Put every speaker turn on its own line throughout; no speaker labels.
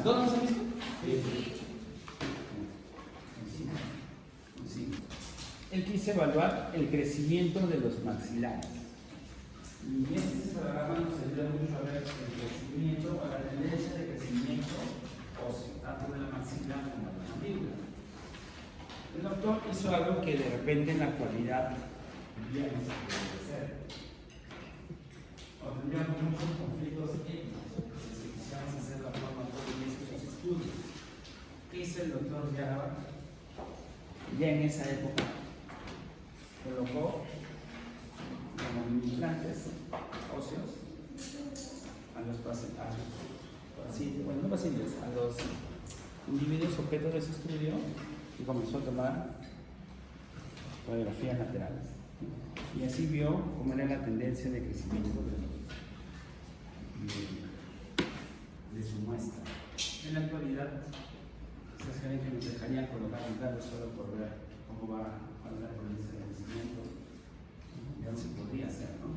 ¿Todos nos han visto? Sí. Él quiso evaluar el crecimiento de los maxilares. Y este programa nos ayuda mucho a ver el crecimiento o la tendencia de crecimiento óseo, tanto de la maxila como de la mandíbula. El doctor hizo algo que de repente en la actualidad ya no se puede hacer. O tendríamos muchos conflictos éticos si quisiéramos hacer la forma de esos estudios. ¿Qué hizo el doctor Yaraba? Ya en esa época colocó como implantes óseos a los pacientes, bueno, no pacientes, a los individuos objetos de ese estudio y comenzó a tomar radiografías laterales. Y así vio cómo era la tendencia de crecimiento de su muestra. En la actualidad, se creen que nos dejarían colocar implantes solo por ver cómo va a la tendencia de crecimiento. Ya no se podría hacer, ¿no?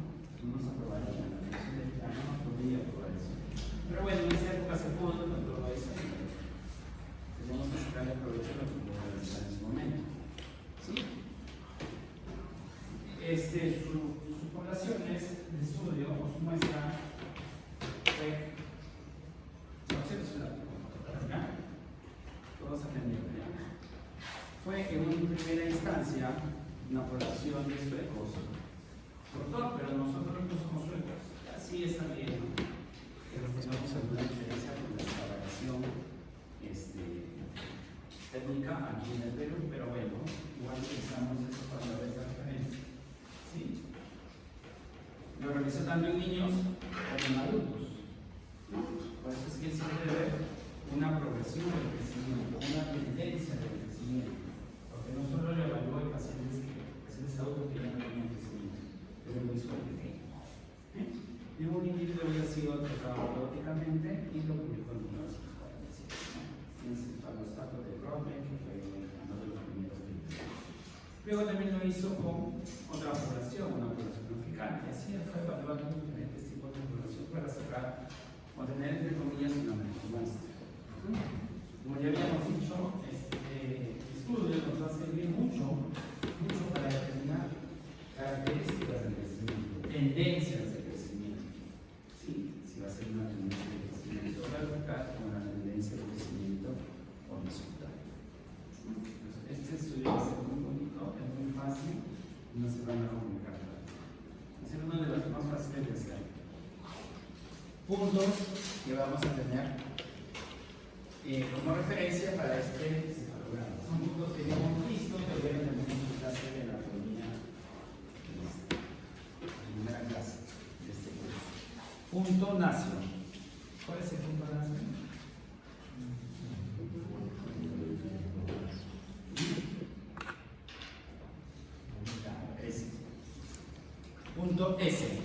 No se aprobaría la tendencia de plano, no podría aprobar eso. Pero bueno, en esa época se pudo con todo eso. Tenemos que sacarle provecho a lo que pudo realizar en su momento. ¿Sí? Sus poblaciones de estudio o su muestra fue todos aprendieron ya. Fue en una primera instancia una población de suecos, doctor, pero nosotros no somos suecos, así está bien, ¿no? Pero tenemos alguna diferencia con la separación técnica aquí en el Perú, pero bueno, igual utilizamos eso para ver la diferencia. ¿Sí? Lo realizó tanto en niños como en adultos. Por eso es que se debe ver una progresión del crecimiento, una tendencia del crecimiento. Porque no solo lo evaluó en pacientes adultos que ya no tenían crecimiento, pero lo hizo pequeño. Y un individuo había sido tratado robóticamente y lo publicó en 1947. Tienes el falostato de Rodman, que fue uno de los primeros libros. Luego también lo hizo con otra población, una población africana, y así fue evaluando diferentes tipos de población para sacar o tener, entre comillas, una mejor muestra. Como ya habíamos dicho, este estudio nos va a servir mucho para determinar características del crecimiento, tendencias de crecimiento. ¿Sí? Si va a ser una tendencia de crecimiento vertical o una tendencia de crecimiento horizontal. Este estudio va a ser muy bonito, es muy fácil y no se van a comunicar. Va a ser uno de los más fáciles de hacer. Puntos que vamos a tener como referencia para este programa. Son puntos que ya hemos visto y que vienen también en su clase de anatomía, primera clase de este curso. Punto nacio. ¿Cuál es el punto nacio? Punto S.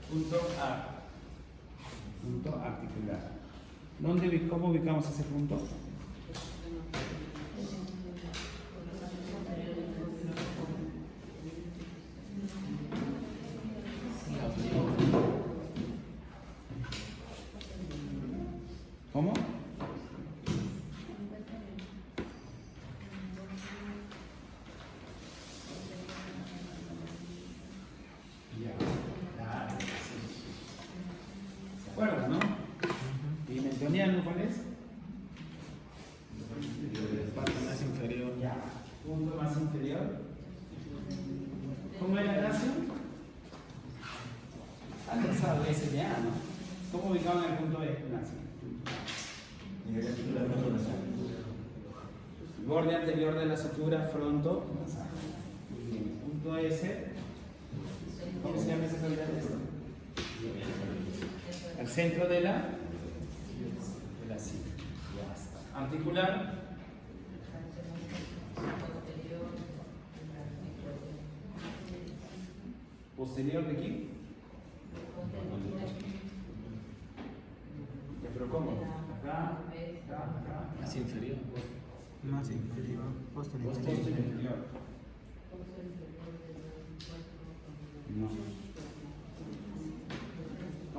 Punto A. Punto articular. ¿Cómo ubicamos ese punto? ¿Cómo? ¿Cuál es?
Parte más inferior.
Ya. Punto más inferior. ¿Cómo era el nacio? Alcanzado SDA, ¿no? ¿Cómo ubicaban el punto E? Nacio. Borde anterior de la sutura fronto. Punto S. ¿Cómo se llama esa cavidad de esto? Al centro de la articular. ¿Posterior de aquí? ¿Pero cómo? Acá, acá.
Más inferior. Más inferior. Posterior.
Inferior. No.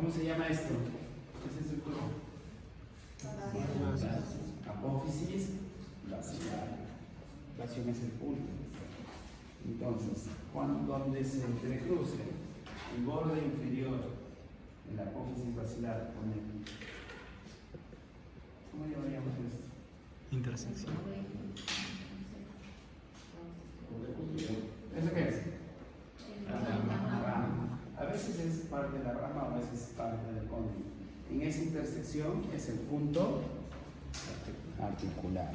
¿Cómo se llama esto? ¿Qué es estructura? Apófisis basilar. Basión es el punto. Entonces, donde se entrecruce el borde inferior de la apófisis basilar con el... ¿Cómo llamaríamos esto?
Intersección.
¿Eso qué es? La rama. A veces es parte de la rama, a veces es parte del cóndilo. En esa intersección es el punto articular.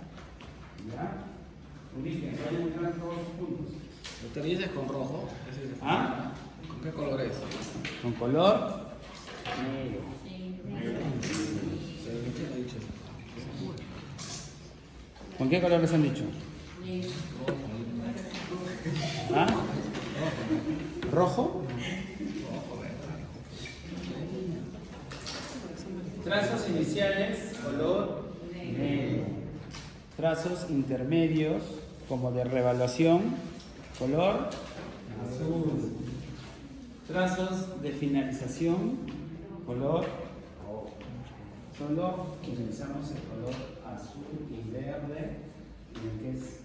¿Ya? Ubiquen, vayan a encontrar todos los puntos.
Usted dice con rojo. Ese es el
¿Ah?
¿Con qué color es?
Con color negro.
¿Quién ha dicho?
¿Con qué color les han dicho? ¿Ah? ¿Rojo? Trazos iniciales, color negro. Trazos intermedios, como de revaluación, color azul. Trazos de finalización, color rojo. Solo utilizamos el color azul y verde, en el que es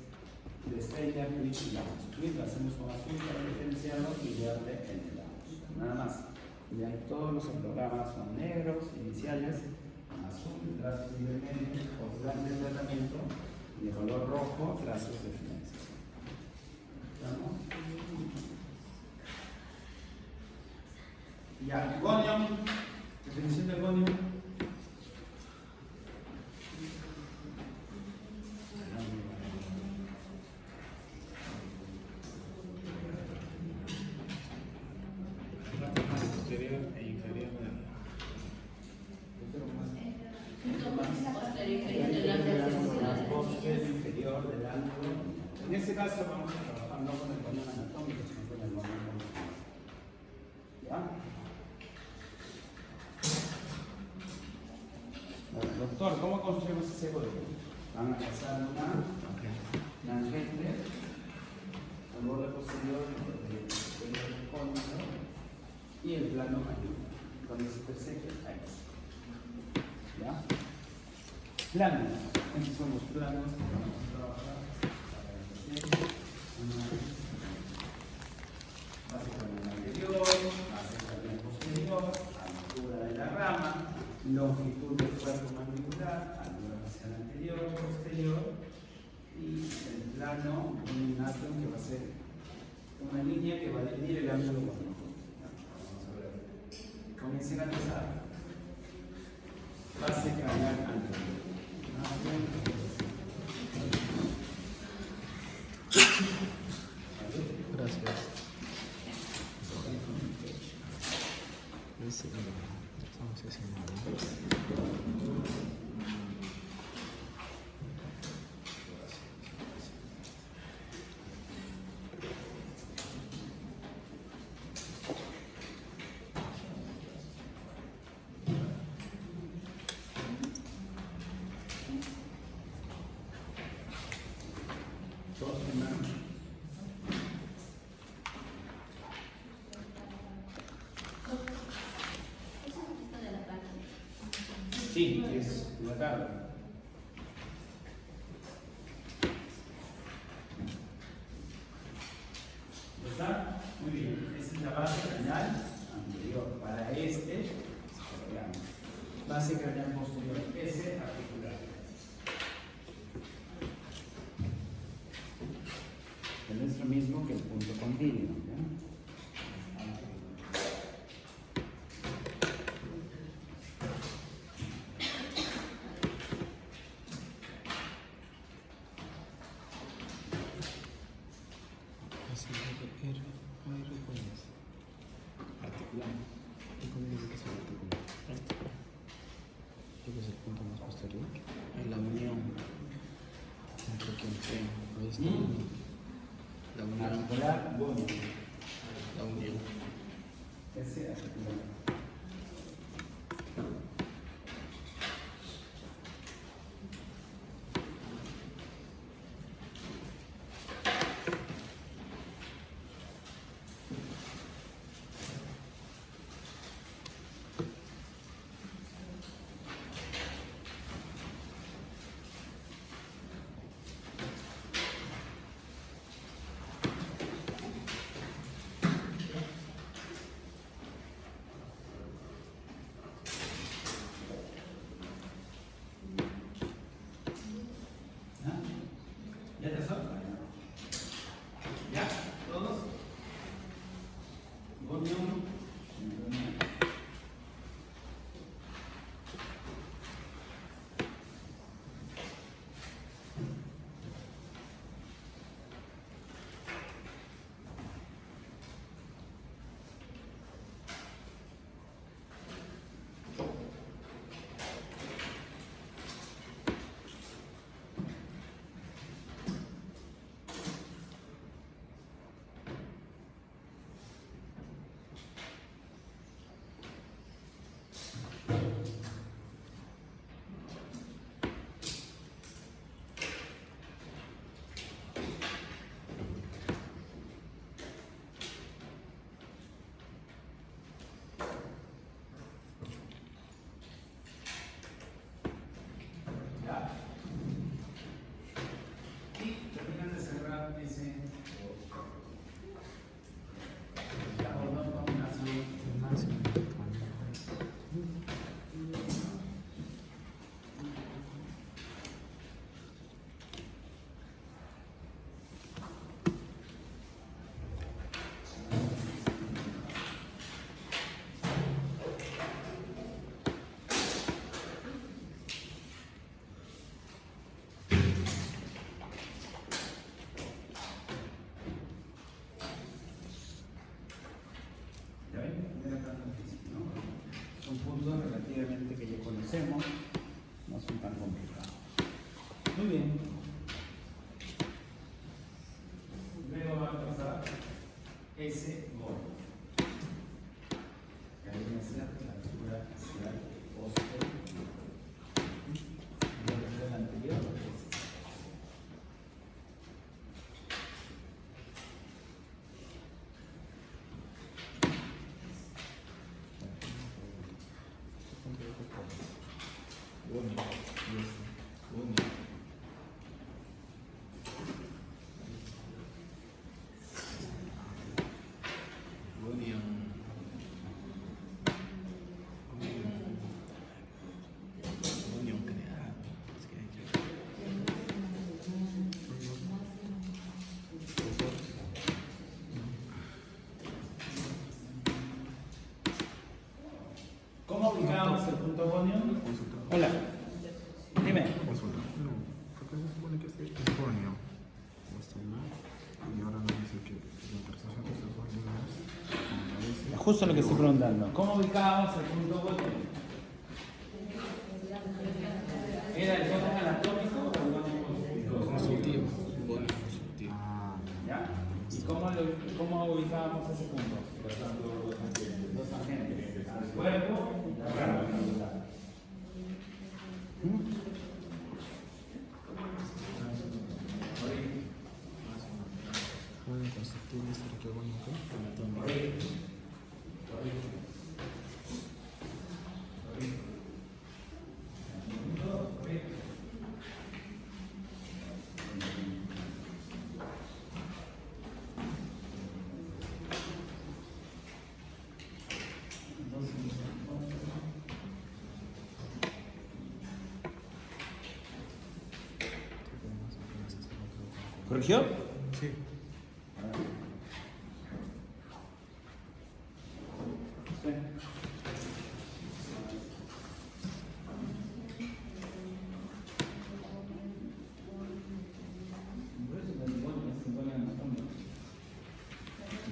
de Steiner, Twitch y Laos. Twitch lo hacemos con azul para diferenciarlo y verde en el Laos. Nada más. Y ahí todos los programas son negros, iniciales, azul, trazos intermedios, o plan de tratamiento, y de color rojo, trazos de finalización. ¿Estamos? Ya, gonium, definición de gonium.
Posterior e inferior
Posterior inferior del ángulo. En este caso vamos a trabajar no con el gonium anatómico, sino con el gonium muscular. ¿Ya? Bueno, doctor, ¿cómo construimos ese gonium? Van a pasar una tangente al borde posterior del cóndilo y el plano mayor. Cuando se persegue, ahí está. ¿Ya? Planos. Estos son los planos que vamos a trabajar base con el anterior, base con el posterior, altura de la rama, longitud del cuerpo mandibular, altura facial anterior, posterior, y el plano dominato que va a ser una línea que va a definir el ángulo con vamos a ver. Comiencen a empezar. Base craneal anterior.
Gracias. Estamos haciendo.
Sí, es la tabla. ¿Está? Muy bien. Esta es la base craneal anterior. Para este, veamos. Base craneal posterior. S articular. Que no es lo mismo que el punto continuo. ¿Ya?
es la unión entre quien la unión.
Articular, bueno.
La unión.
S articular. Gonio. Son puntos relativamente que ya conocemos, no son tan complicados. Muy bien. Luego va a pasar ese gol. Que ahí va a ser la altura hacia el poste. Y el anterior es ¿Cómo ubicamos el punto gonio? Hola. Dime.
Consulta. No, porque se supone que este es gonio. Y ahora nos dice que la intersección de estos dos líneas.
Justo lo que estoy preguntando. ¿Cómo ubicamos el punto gonio? ¿Era el gonio anatómico o el gonio
Consultivo. Gonio consultivo.
Ah,
¿Ya? ¿Y cómo ubicábamos ese punto? Los tangentes. El cuerpo y la rama.
gonio consultivo es que gonio
Correcto. ¿Corrigió?
Sí.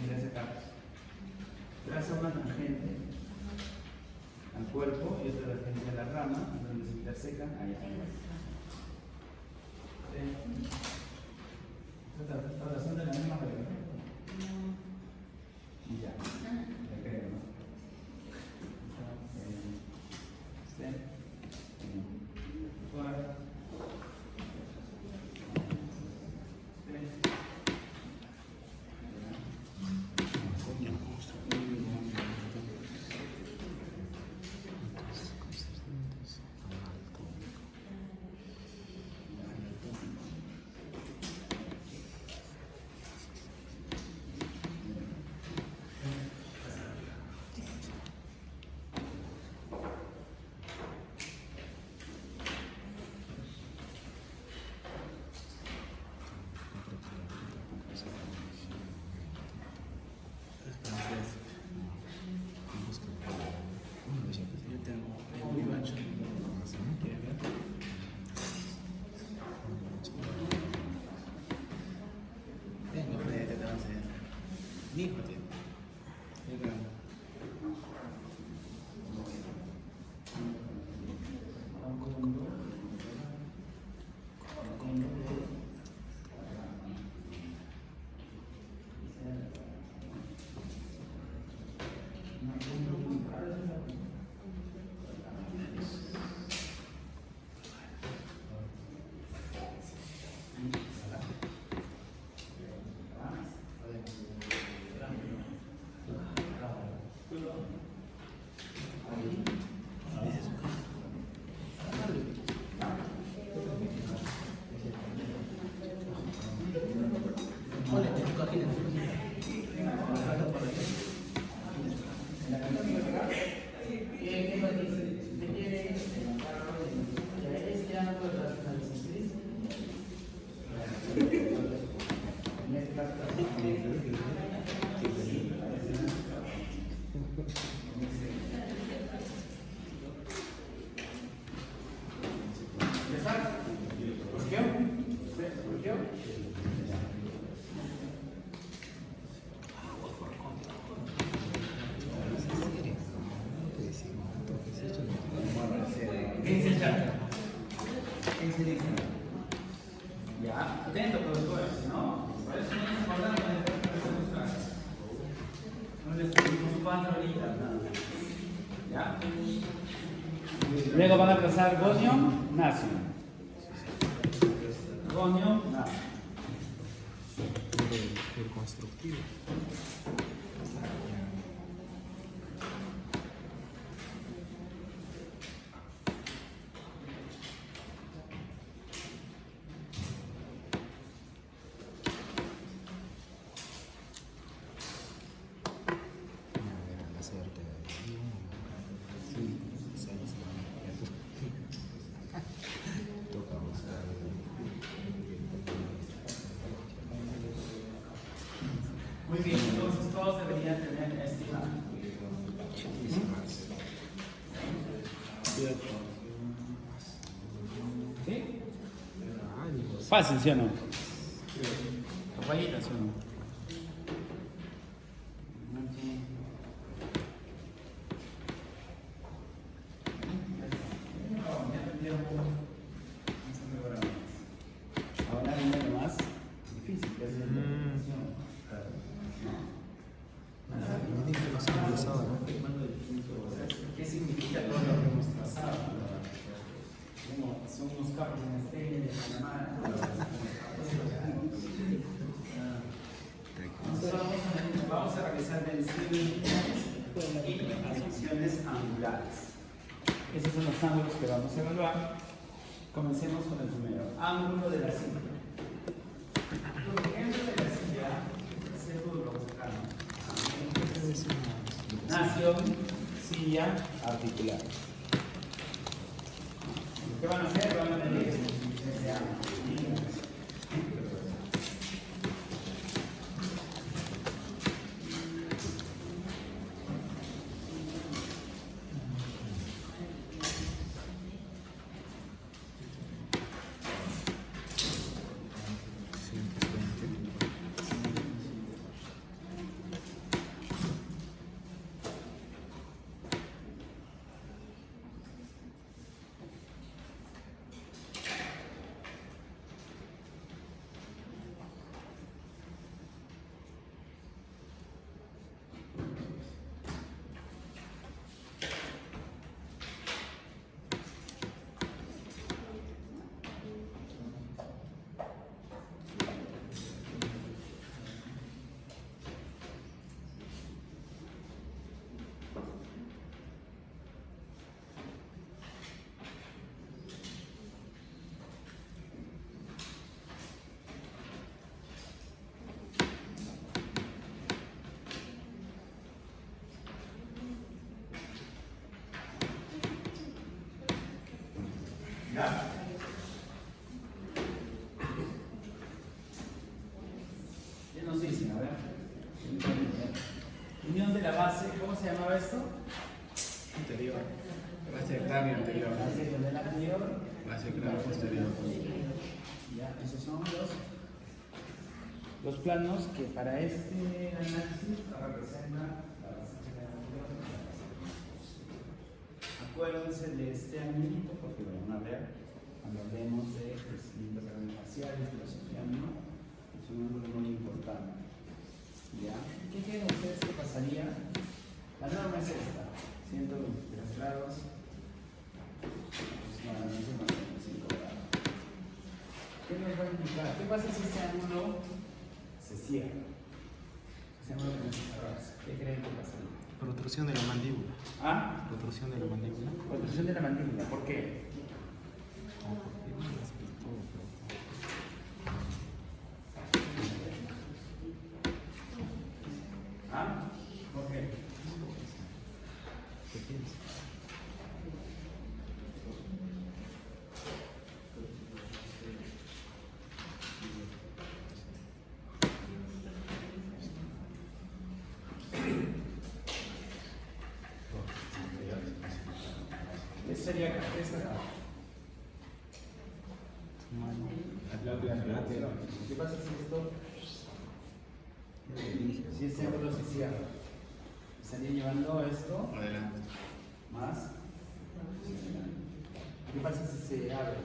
Mira ese caso. Traza una tangente al cuerpo y otra tangente a la rama, donde se intersecan. Ahí está. Ahora son de la misma regla. Y ya. Le creo, ¿no?
Díjate.
Ya, atento, profesores, ¿no? Por eso no es importante no les pedimos 4 horitas, nada. ¿Ya? Luego van a trazar gonio, nacio. Gonio, nacio.
El constructivo.
Muy bien, entonces todos deberían tener estimado. ¿Sí? Fácil, ¿sí o no? Rayitas, ¿sí o no? Ahora viene lo más difícil, que es la interpretación. ¿Qué significa todo lo que hemos trazado? Son unos carros en estrella de Panamá. Entonces vamos a realizar mediciones lineales y mediciones angulares. Esos son los ángulos que vamos a evaluar. Comencemos con el primero. Ángulo de la silla. El ángulo de la silla es el duro buscando. Nación, silla, articular. ¿Qué van a hacer? Van a medir ese ángulo. ¿Ya? Ya nos dicen, a ver. Unión de la base, ¿cómo se llamaba esto?
Anterior. Base de cráneo anterior.
Base del anterior.
Base de cráneo posterior.
Ya, esos son los planos que para este análisis acuérdense de este anilito porque lo van a ver cuando hablemos de crecimiento facial y filosofía misma. Es un ángulo muy importante. ¿Ya? ¿Qué creen ustedes que pasaría? La norma es esta: 123 grados, aproximadamente 45 grados. ¿Qué nos va a indicar? ¿Qué pasa si este ángulo se cierra? Ese ángulo comienza a cerrarse. ¿Qué creen que pasaría?
Protrusión de la mandíbula.
¿Ah?
Protrusión de la mandíbula.
Protrusión de la mandíbula. ¿Por qué? ¿Ah? ¿Por qué?
¿Qué piensas?
¿Qué sería esta acá? ¿Qué pasa si esto? Si este ángulo se cierra, estaría llevando esto
Adelante.
más. ¿Qué pasa si se abre?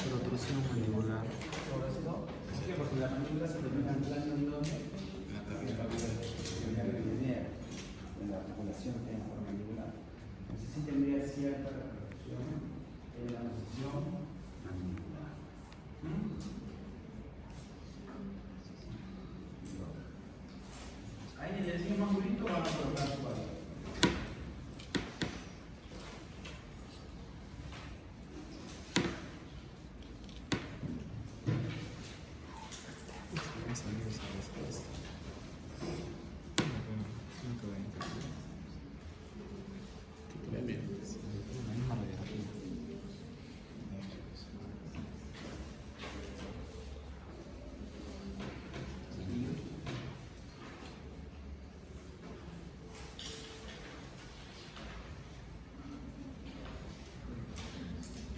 Protrusión mandibular.
Todo esto. ¿Por qué? Porque la mandíbula se termina anclando en donde? En la glenoidea, en la articulación que hay en forma mandibular. Entonces sí tendría cierta repercusión en la posición mandibular. Ahí en el mismo ángulo van a colocar su valor.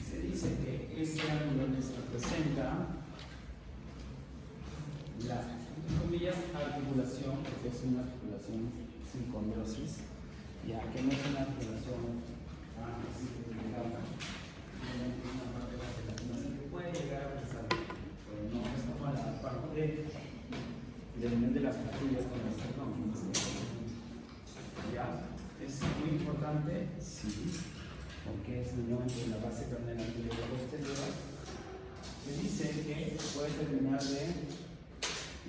Se dice que este ángulo les representa la, entre comillas, articulación, porque es una articulación sin condrosis, ya que no es una articulación simplificada, simplemente es una parte de la gelatina que puede llegar a pesar, pero no es como la parte de la unión de las costillas con el esternón. Ya, es muy importante, sí, porque es la unión entre la base craneal anterior y la posterior. Se dice que puede terminar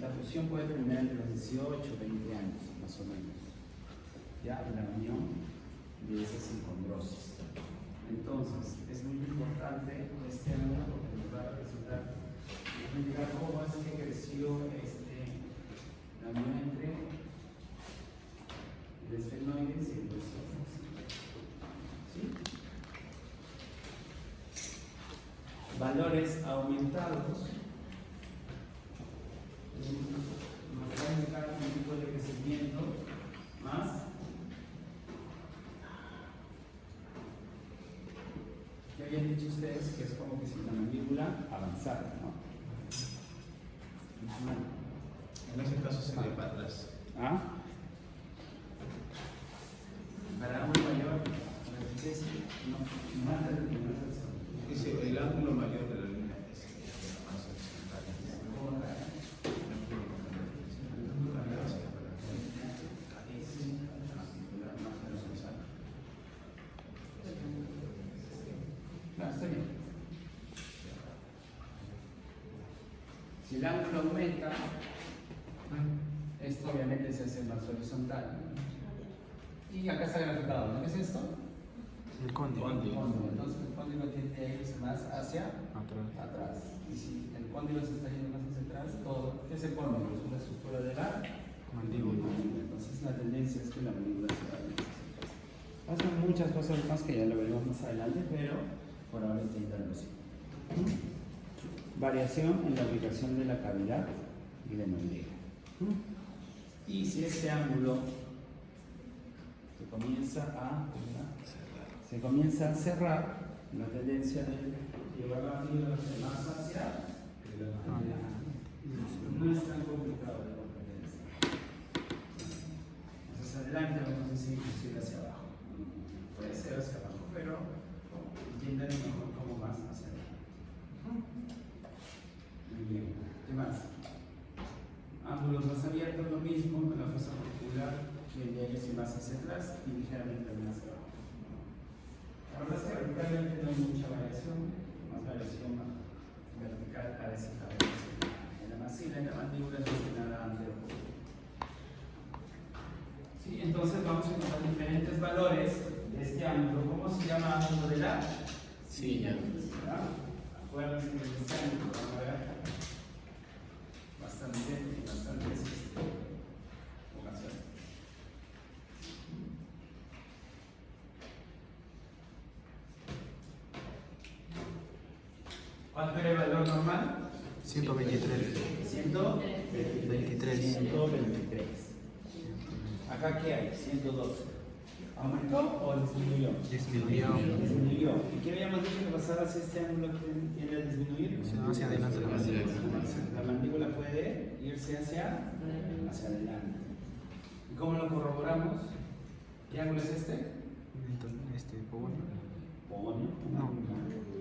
la fusión puede terminar entre los 18 y 20 años, más o menos. Ya, la unión de esas sincondrosis. Entonces, es muy importante este ángulo porque nos va a resultar, nos va a indicar cómo es que creció la unión entre el esfenoides y el esófago. ¿Sí? Valores aumentados nos va a indicar un tipo de crecimiento más. Ya habían dicho ustedes que es como que si la mandíbula avanzara, ¿no?
En ese caso sería para atrás.
¿Ah? Para un mayor, no más de
Dice el ángulo mayor de la línea es más
no, está bien. Si el ángulo aumenta, esto obviamente se hace más horizontal. Y acá está graficado, ¿no? ¿Qué es esto?
El cóndilo.
Entonces el cóndilo tiende a irse más hacia
Atrás.
Y si el cóndilo se está yendo más hacia atrás, todo. ¿Qué es el cóndilo? Es una estructura de la
Mandíbula.
Entonces la tendencia es que la mandíbula se vaya hacia atrás. Pasan muchas cosas más que ya lo veremos más adelante, pero por ahora intentarlo así. Variación en la ubicación de la cavidad glenoidea. Y si este ángulo se comienza a cerrar, la tendencia de llevar la mandíbula más hacia no es tan complicado de comprender. Entonces adelante vamos a decir inclusive hacia abajo. Puede ser hacia abajo. más hacia atrás y ligeramente más hacia abajo. La verdad es que verticalmente no hay mucha variación, más variación vertical a esa variación. En la maxila, en la mandíbula, no es nada anterior. Sí, entonces vamos a encontrar diferentes valores de este ángulo. ¿Cómo se llama ángulo de la?
Sí, ya.
Acuérdense de este ángulo, vamos a ver. Bastantes ocasiones. ¿Cuánto era el valor normal?
123.
123. 123. ¿Acá qué hay? 112. ¿Aumentó o disminuyó?
Disminuyó.
Disminuyó. ¿Y qué habíamos dicho que pasaba si este ángulo tiende a disminuir?
Hacia adelante la mandíbula.
La mandíbula puede irse hacia adelante. ¿Y cómo lo corroboramos? ¿Qué ángulo es este?
Polio.
Polio.
No.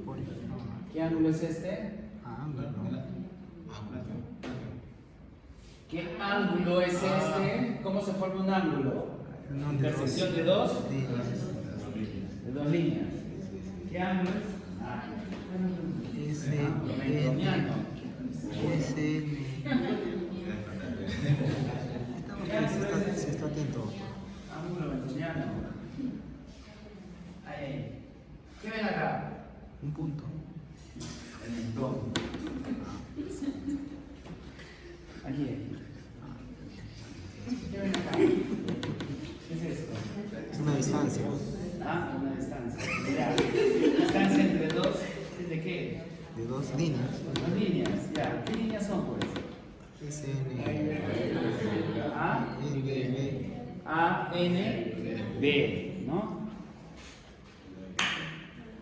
Polio.
¿Qué ángulo es este?
Ah, no.
¿Qué ángulo es este? ¿Cómo se forma un ángulo? Intersección de dos líneas. ¿Qué ángulo es? Ángulo mentoniano.
Se está atento.
Ángulo mentoniano. Ahí. ¿Qué ven acá?
Un punto.
El mentón. Aquí. ¿Qué ven acá? ¿Qué es esto?
Es una distancia.
Ah, una distancia. Ya. Distancia entre dos. ¿De qué?
De dos líneas.
Dos líneas. Ya. ¿Qué líneas son, pues?
SN.
A, A, N, B, ¿no?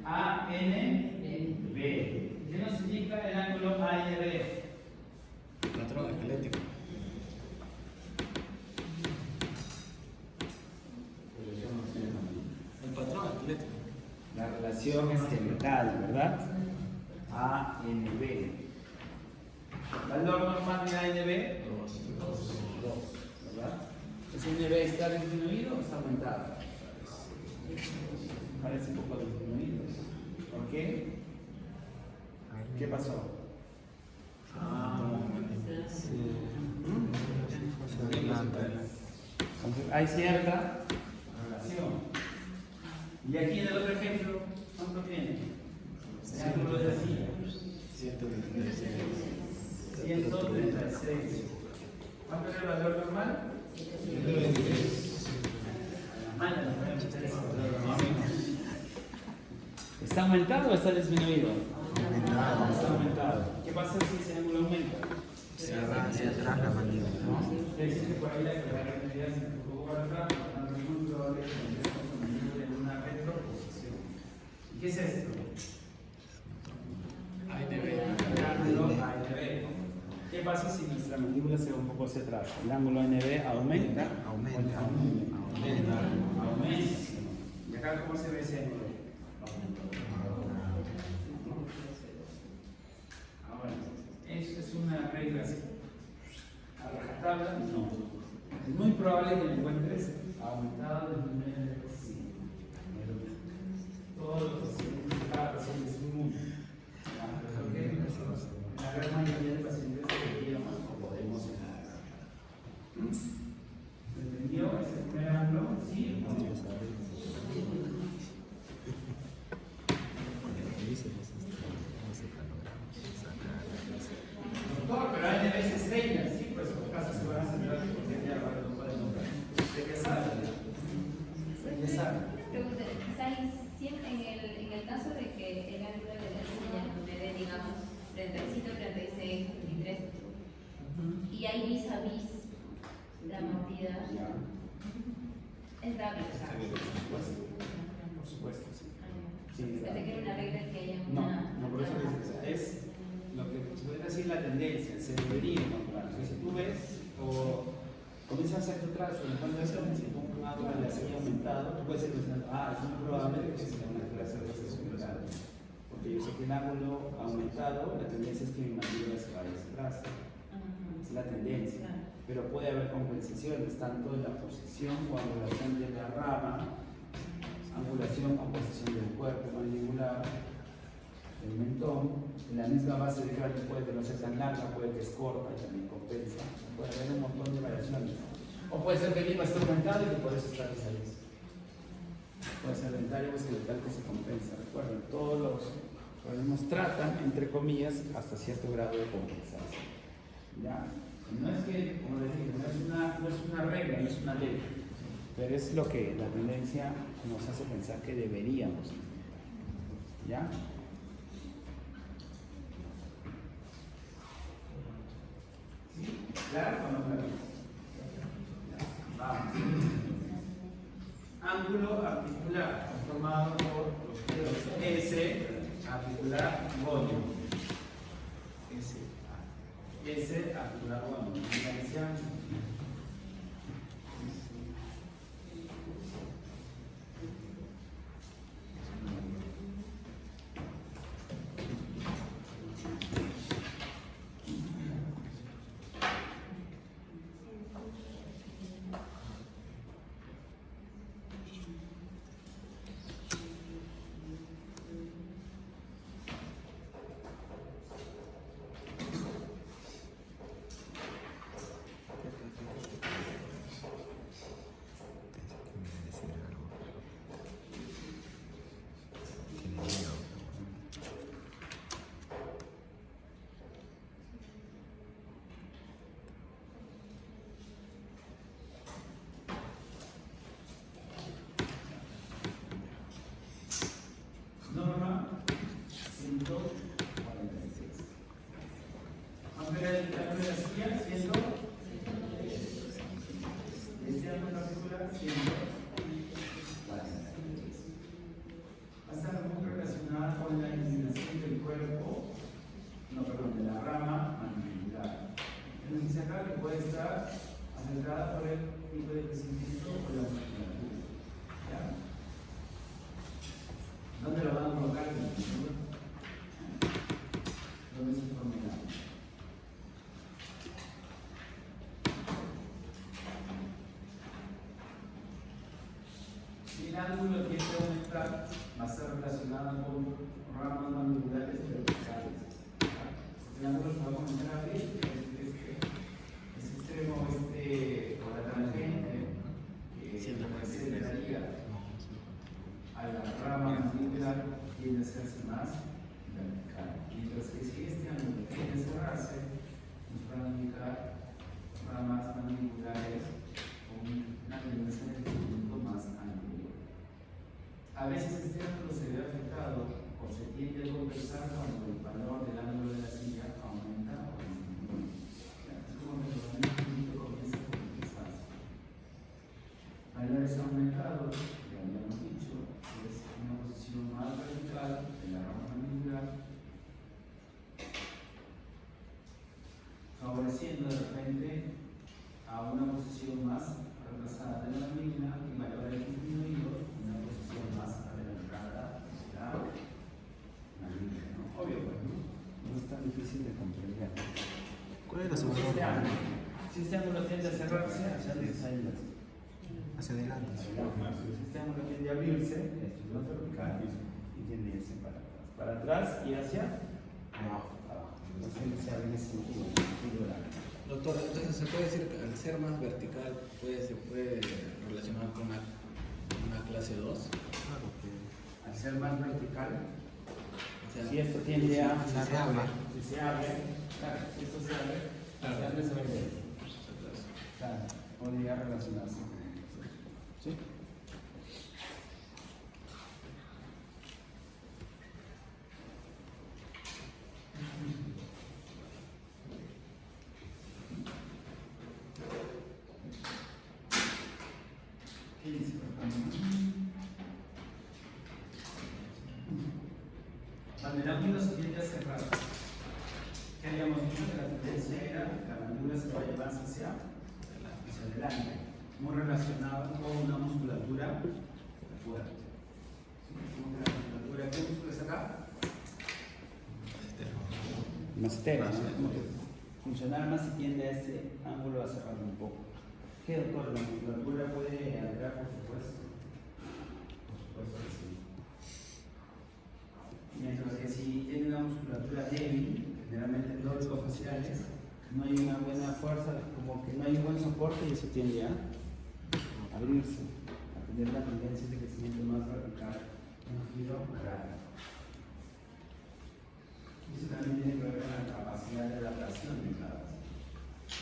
A, N, B. ¿Qué nos indica el ángulo ANB?
Patrón esquelético. El patrón esquelético.
La relación esqueletal, ¿verdad? ANB. ¿Valor normal de ANB? 2, ¿verdad? ¿Ese ANB está disminuido o está aumentado? Parece un poco disminuido. ¿Por qué? ¿Qué pasó?
Se adelanta.
Entonces, hay cierta relación. Y aquí en el otro ejemplo, ¿cuánto tiene? El ángulo de la silla. 136. ¿Cuánto era el valor normal? 123. ¿Está aumentado o está disminuido?
Aumentado.
Está aumentado. ¿Qué pasa si ese ángulo aumenta?
Se va hacia atrás la mandíbula.
Dice que por ahí la realidad se un poco para atrás, por lo tanto es muy probable que tengamos con el ángulo en una retroposición. ¿Y qué es esto? ANB. ¿Qué pasa si nuestra mandíbula se va un poco hacia atrás? El ángulo ANB aumenta.
Aumenta.
¿Y acá cómo se ve ese ángulo? Ahora, ¿esto es una regla así? ¿A rajatabla? No. Es muy probable que lo encuentres aumentado desde el sí. Todos los pacientes, cada paciente es muy. La gran mayoría de pacientes podríamos o podemos ¿entendió ese primer ángulo? Sí. Doctor, pero hay de veces estrellas, sí, pues por caso se van a centrar porque ya no pueden nombrar. ¿De qué sabe? ¿De qué sabe?
Pregunta, siempre en el caso de que el ángulo de la línea me dé, digamos, 35, 36, 23, y hay vis a vis la mordida, es dable,
Por supuesto, sí. Sí,
Pensé que era una regla que haya
no,
una.
no, por eso es lo que se puede decir la tendencia, se debería encontrar. O sea, si tú ves o comienzas a hacer tu trazo y encuentras que un ángulo de la silla aumentado, tú puedes ir pensando, es muy probable que sea una clase de aumentado. Porque yo sé que el ángulo aumentado, la tendencia es que mi mandíbula se vaya hacia atrás. Es la tendencia. pero puede haber compensaciones tanto en la posición o angulación de la rama, angulación o posición del cuerpo mandibular, el mentón. En la misma base de cráneo puede que no sea tan larga, puede que es corta y también compensa. Puede haber un montón de variaciones. O puede ser que el lima esté aumentado y que por eso está desalizo. Puede ser dentario o esqueletal que se compensa. Recuerden, todos los organismos tratan, entre comillas, hasta cierto grado de compensación. ¿Ya? No es que, como les dije, no es una regla, no es una ley, pero es lo que la tendencia nos hace pensar que deberíamos. ¿Ya? ¿Sí? ¿Claro o no claro? Vamos. Ángulo articular formado por los dedos S, articular gonio. S, articular gonio. Norma 146. Vamos a ver el ángulo de la silla, 100. Este ángulo particular, 146. Va a estar muy relacionada con la inclinación del cuerpo, de la rama mandibular. Entonces, acá que puede estar afectada por el tipo de crecimiento o la musculatura. ¿Ya? ¿Dónde lo van a colocar? ¿Dónde se formula? Si el ángulo tiene que aumentar, va a estar relacionado con ramas mandibulares verticales. El ángulo se va a comenzar a abrir, ese extremo o la tangente que se daría a la rama mandibular tiende a hacerse más vertical. Mientras que si este ángulo tiende a cerrarse, nos van a indicar ramas mandibulares con una tendencia de crecimiento más angular. A veces este ángulo se ve afectado o se tiende a compensar cuando el valor del ángulo de la silla aumenta o disminuye. Es como que el movimiento comienza a compensarse. Valores aumentados, ya habíamos dicho, es una posición más vertical de la rama mandibular, favoreciendo de repente a una posición más retrasada de la mandíbula y valores disminuidos, una posición más adelantada de la mandíbula. ¿No? Obvio, pues, no es tan difícil de comprender.
¿Cuál es la segunda?
Si este ángulo tiende a cerrarse, hacia adelante.
Hacia adelante.
Si este ángulo tiende a abrirse, esto es lo vertical, y tiende a irse para atrás. Para atrás y hacia abajo. Entonces se abre en ese sentido.
Doctor, entonces se puede decir que al ser más vertical se puede relacionar con una clase 2.
Claro que
Al ser más vertical,
O sea,
si esto tiende a
la rama.
si se abre, claro, si esto se abre,
Claro.
se abre, se va a ir. Claro, podría relacionarse con eso. ¿Sí? ¿Qué dice? Cuando el ángulo se tiende a cerrar, ¿qué habíamos dicho? Que la tendencia era que la mandíbula se vaya más hacia adelante, muy relacionado con una musculatura fuerte. ¿Sí? La musculatura, ¿qué músculo es acá? Mastérola, ¿no? funcionar más y tiende a este ángulo a cerrarlo un poco. ¿Qué, doctor? La musculatura puede alterar, por supuesto. Por supuesto que sí. Mientras que si tiene una musculatura débil, generalmente faciales, no hay una buena fuerza, como que no hay un buen soporte y eso tiende a abrirse, a tener la tendencia de crecimiento más radical, un giro gráfico. Eso también tiene que ver con la capacidad de adaptación de cada paciente.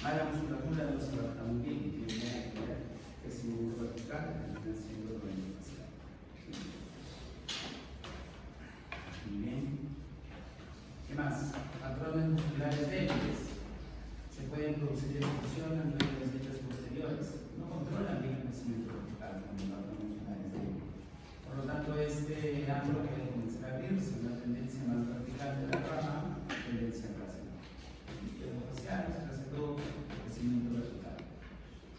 La musculatura no se adapta muy bien y tiene que ver crecimiento vertical, que está siendo facial. Muy bien. ¿Qué más? Patrones musculares débiles. Se pueden producir distorsión a nivel de las ventras posteriores. No controlan bien el crecimiento vertical con los patrones musculares débiles. Por lo tanto, este ángulo puede comenzar a abrirse, una tendencia más vertical de la rama, tendencia hacia facial, hacia todo crecimiento vertical.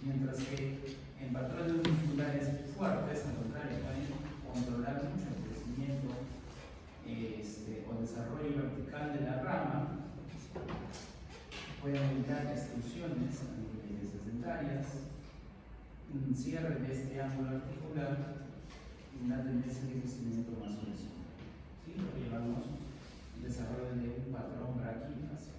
Mientras que en patrones musculares fuertes, al contrario, pueden controlar mucho el crecimiento o desarrollo vertical de la rama, pueden evitar extrusiones a niveles dentarias, un cierre de este ángulo articular y una tendencia de crecimiento más horizontal. ¿Sí? Lo que llamamos desarrollo de un patrón braquifacial.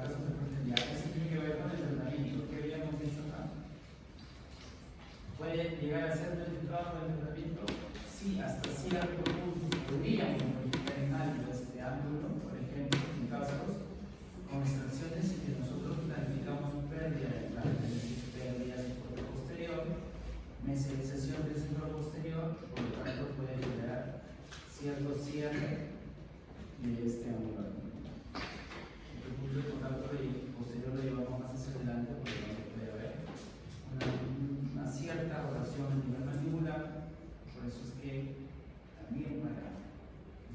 Casos de profundidad. Eso tiene que ver con el tratamiento que habíamos visto acá. ¿Puede llegar a ser modificado con el tratamiento? Sí, hasta cierto punto. Podríamos modificar en algo este ángulo, por ejemplo, en casos con extracciones en que nosotros planificamos pérdida de planta, es decir, pérdida del cuerpo posterior, mesialización del centro posterior, por lo tanto puede generar cierto cierre de este ángulo. El contacto posterior lo llevamos más hacia adelante porque no se puede ver una cierta rotación a nivel mandibular. Por eso es que también para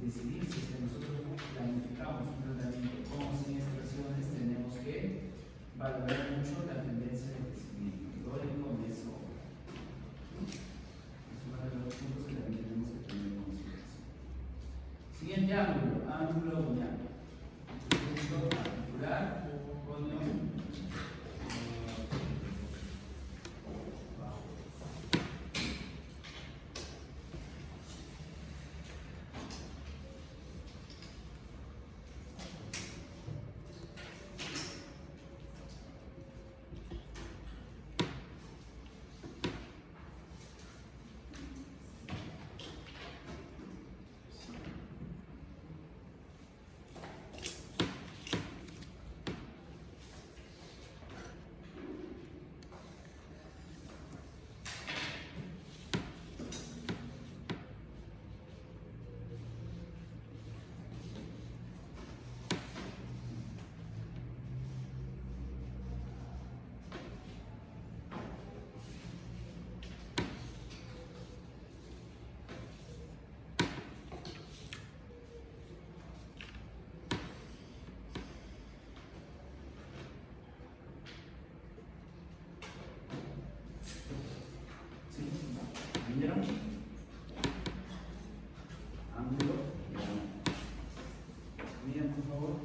decidir si nosotros planificamos un tratamiento con o sin extracciones tenemos que valorar mucho la tendencia de crecimiento. Lo con eso es uno de los puntos que también tenemos que tener en consideración. Siguiente ángulo, ángulo uniano. Punto articular con ¿Vieron? Ángulo. Miren, por favor.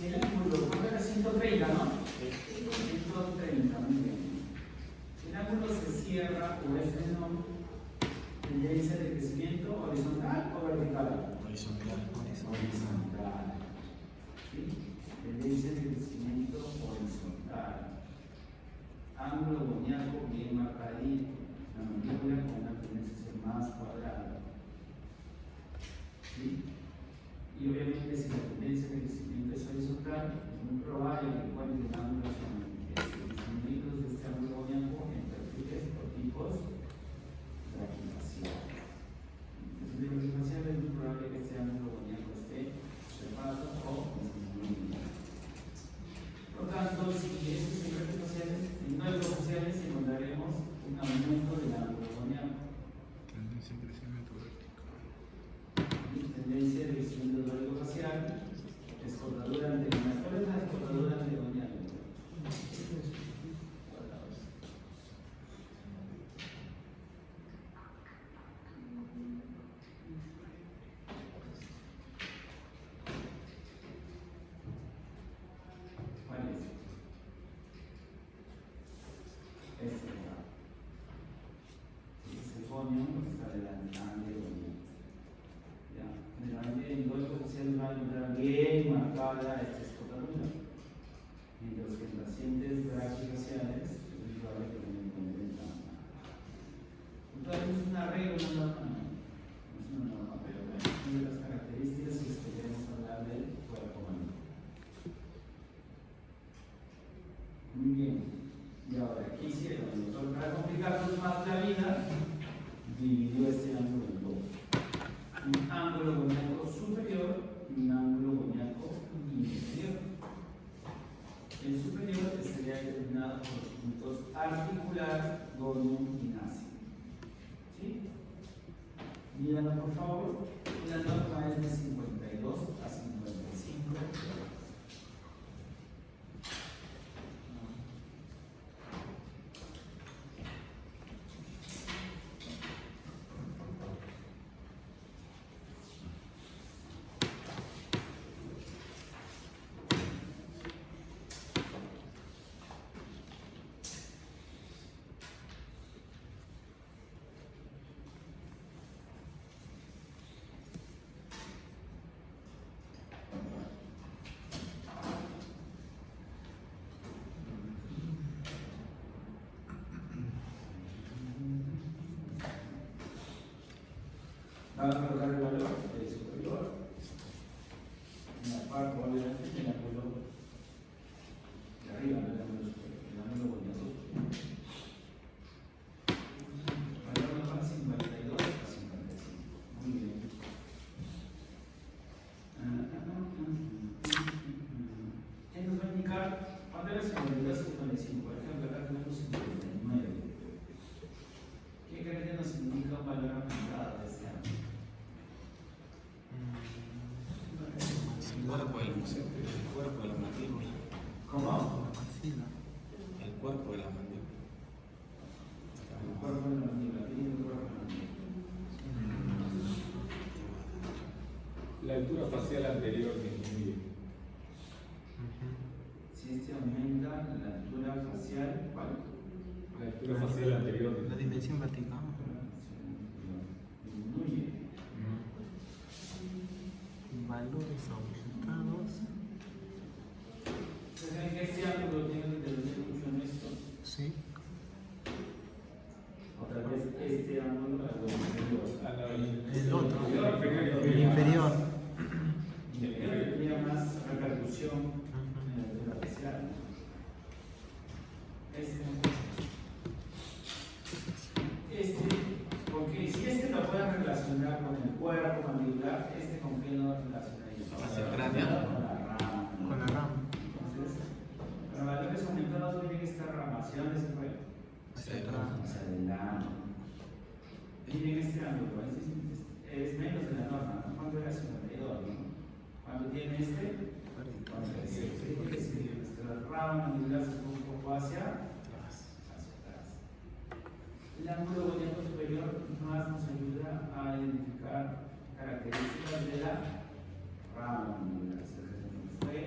Si el ángulo, ¿cuánto era? 130, ¿no? 130, muy bien. Tendencia de crecimiento horizontal o vertical.
Horizontal.
Horizontal. ¿Sí? Tendencia de crecimiento horizontal. Ángulo boniaco bien marcadito. La mandíbula con una tendencia más cuadrada. ¿Sí? Y obviamente si la tendencia de crecimiento es horizontal, es muy probable que encuentren ángulos disminuidos de este ángulo boniaco en perfiles o tipos braquifaciales. Entonces, de braquifacial es muy probable que este ángulo boniaco esté cerrado o disminuido. Por lo tanto, si estos son braquifaciales, en nuestros faciales encontraremos un aumento del ángulo boniaco.
Tendencia de crecimiento vertical.
Tendencia de crecimiento lógico facial, escotadura anterior. ¿Cuál es la escotadura anterior? ¿Cuál es? Este es el fonio que está delante de ya, generalmente en lógico facial va a encontrar bien marcada esta escotadura, mientras que en pacientes braquifaciales es muy probable que no encuentren tan marcada. Entonces es una regla, una norma, no es una norma, pero bueno, es de las características si es que queremos hablar del cuerpo humano. Muy bien, y ahora, ¿qué hicieron? El doctor, para complicarnos más la vida, dividió este ángulo en dos. Un ángulo boniaco superior y un ángulo boniaco inferior. El superior estaría determinado por los puntos articular, gonium y násico. ¿Sí? Míralo por favor. La norma es de 52 a 55. Vamos a colocar el valor superior en la parte, obviamente, en el ángulo de arriba, no el ángulo superior, el ángulo boniaco superior. Valor normal 52 a 55. Muy bien. ¿Qué nos va a indicar? ¿Cuánto era 52 a 55? Por ejemplo, acá tenemos 59. ¿Qué creen que nos indica un valor aumentado de este ángulo?
El cuerpo de la mandíbula.
¿Cómo?
El cuerpo de la mandíbula.
El cuerpo de la mandíbula, ¿qué tiene el cuerpo de la mandíbula?
La altura facial anterior disminuye.
Si este aumenta la altura facial, ¿cuál?
La altura facial anterior
La dimensión vertical.
Disminuye.
Valores aumentados.
¿Se ven que este ángulo tiene que intervenir mucho en esto?
Sí.
O tal vez este ángulo, algo inferior.
El otro.
El
El inferior.
Tendría más repercusión en la altura facial. Porque si este lo pueden relacionar con el cuerpo mandibular, con qué lo relacionaría?
Hacia el cráneo.
Con la rama.
Con la rama.
Entonces, para valores aumentados, miren esta rama, ¿hacia dónde se fue?
Hacia atrás.
Hacia adelante. Miren este ángulo, es menos de la norma, ¿no? ¿Cuánto era 52, no? ¿Cuánto tiene este? 46. Quiere decir que nuestra rama mandibular se fue un poco hacia atrás. El ángulo boniaco superior más nos ayuda a identificar características de la rama mandibular. Se fue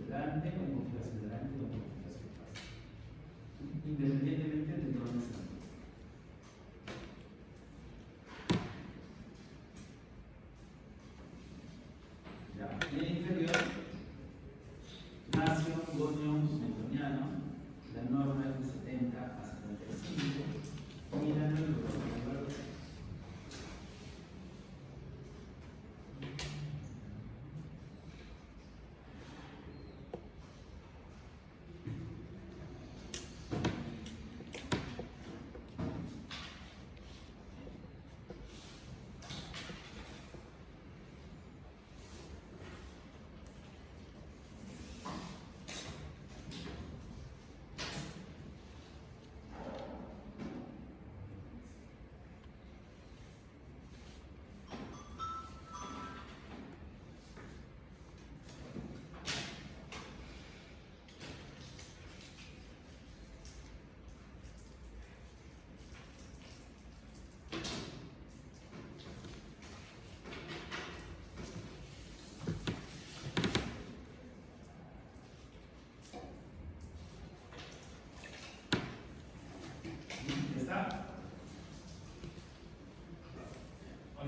delante o un poquito hacia adelante o un poquito hacia atrás. Independientemente de dónde se encuentre.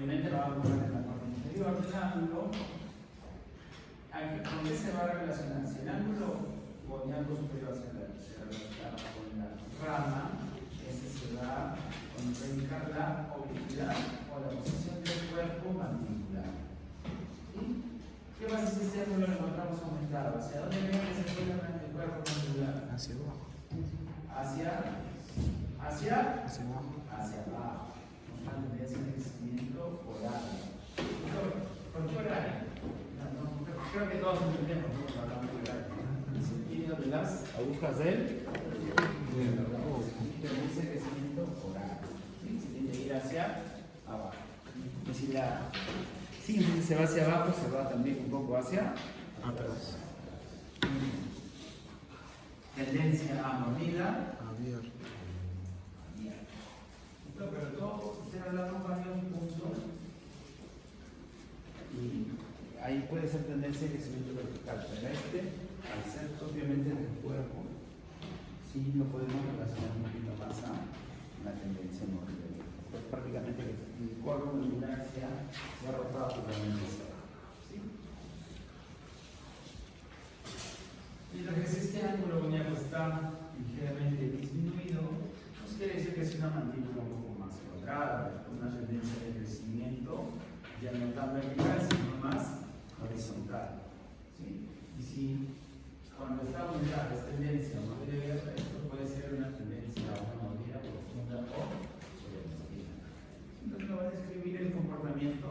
obviamente lo vamos a poner en la parte inferior del ángulo. ¿Con qué se va a relacionar? Si el ángulo coniaco superior se relaciona con la rama, ese se va con indicar la oblicuidad o la posición del cuerpo mandibular. ¿Sí? ¿Qué pasa si este ángulo lo encontramos aumentado? ¿Hacia dónde viene que se encuentra el cuerpo mandibular?
Hacia abajo.
Hacia
abajo.
Hacia abajo. Una tendencia de crecimiento oral. ¿Por qué oral? Creo que todos entendemos cuando hablamos de oral. En el sentido de las agujas del tendencia de crecimiento oral. ¿Sí? Se tiene que ir hacia abajo. Y si la síntesis se va hacia abajo, se va también un poco hacia
Atrás.
tendencia a mordida.
Abierto.
Pero todo, usted ha hablado varios puntos y ahí puede ser tendencia de crecimiento vertical, pero al ser propiamente del cuerpo, sí lo podemos relacionar un poquito más a la tendencia mordida. Pues prácticamente el cuerpo mandibular se ha rotado totalmente hacia abajo. ¿Sí? Y lo que es este ángulo coniaco está ligeramente disminuido, pues quiere decir que es una mandíbula un poco más cuadrada, una tendencia de crecimiento ya no tan vertical, sino más horizontal. ¿Sí? Y si cuando está aumentada es tendencia a mover abierta, esto puede ser una tendencia a una movida profunda o sobremovida. Entonces lo va a describir el comportamiento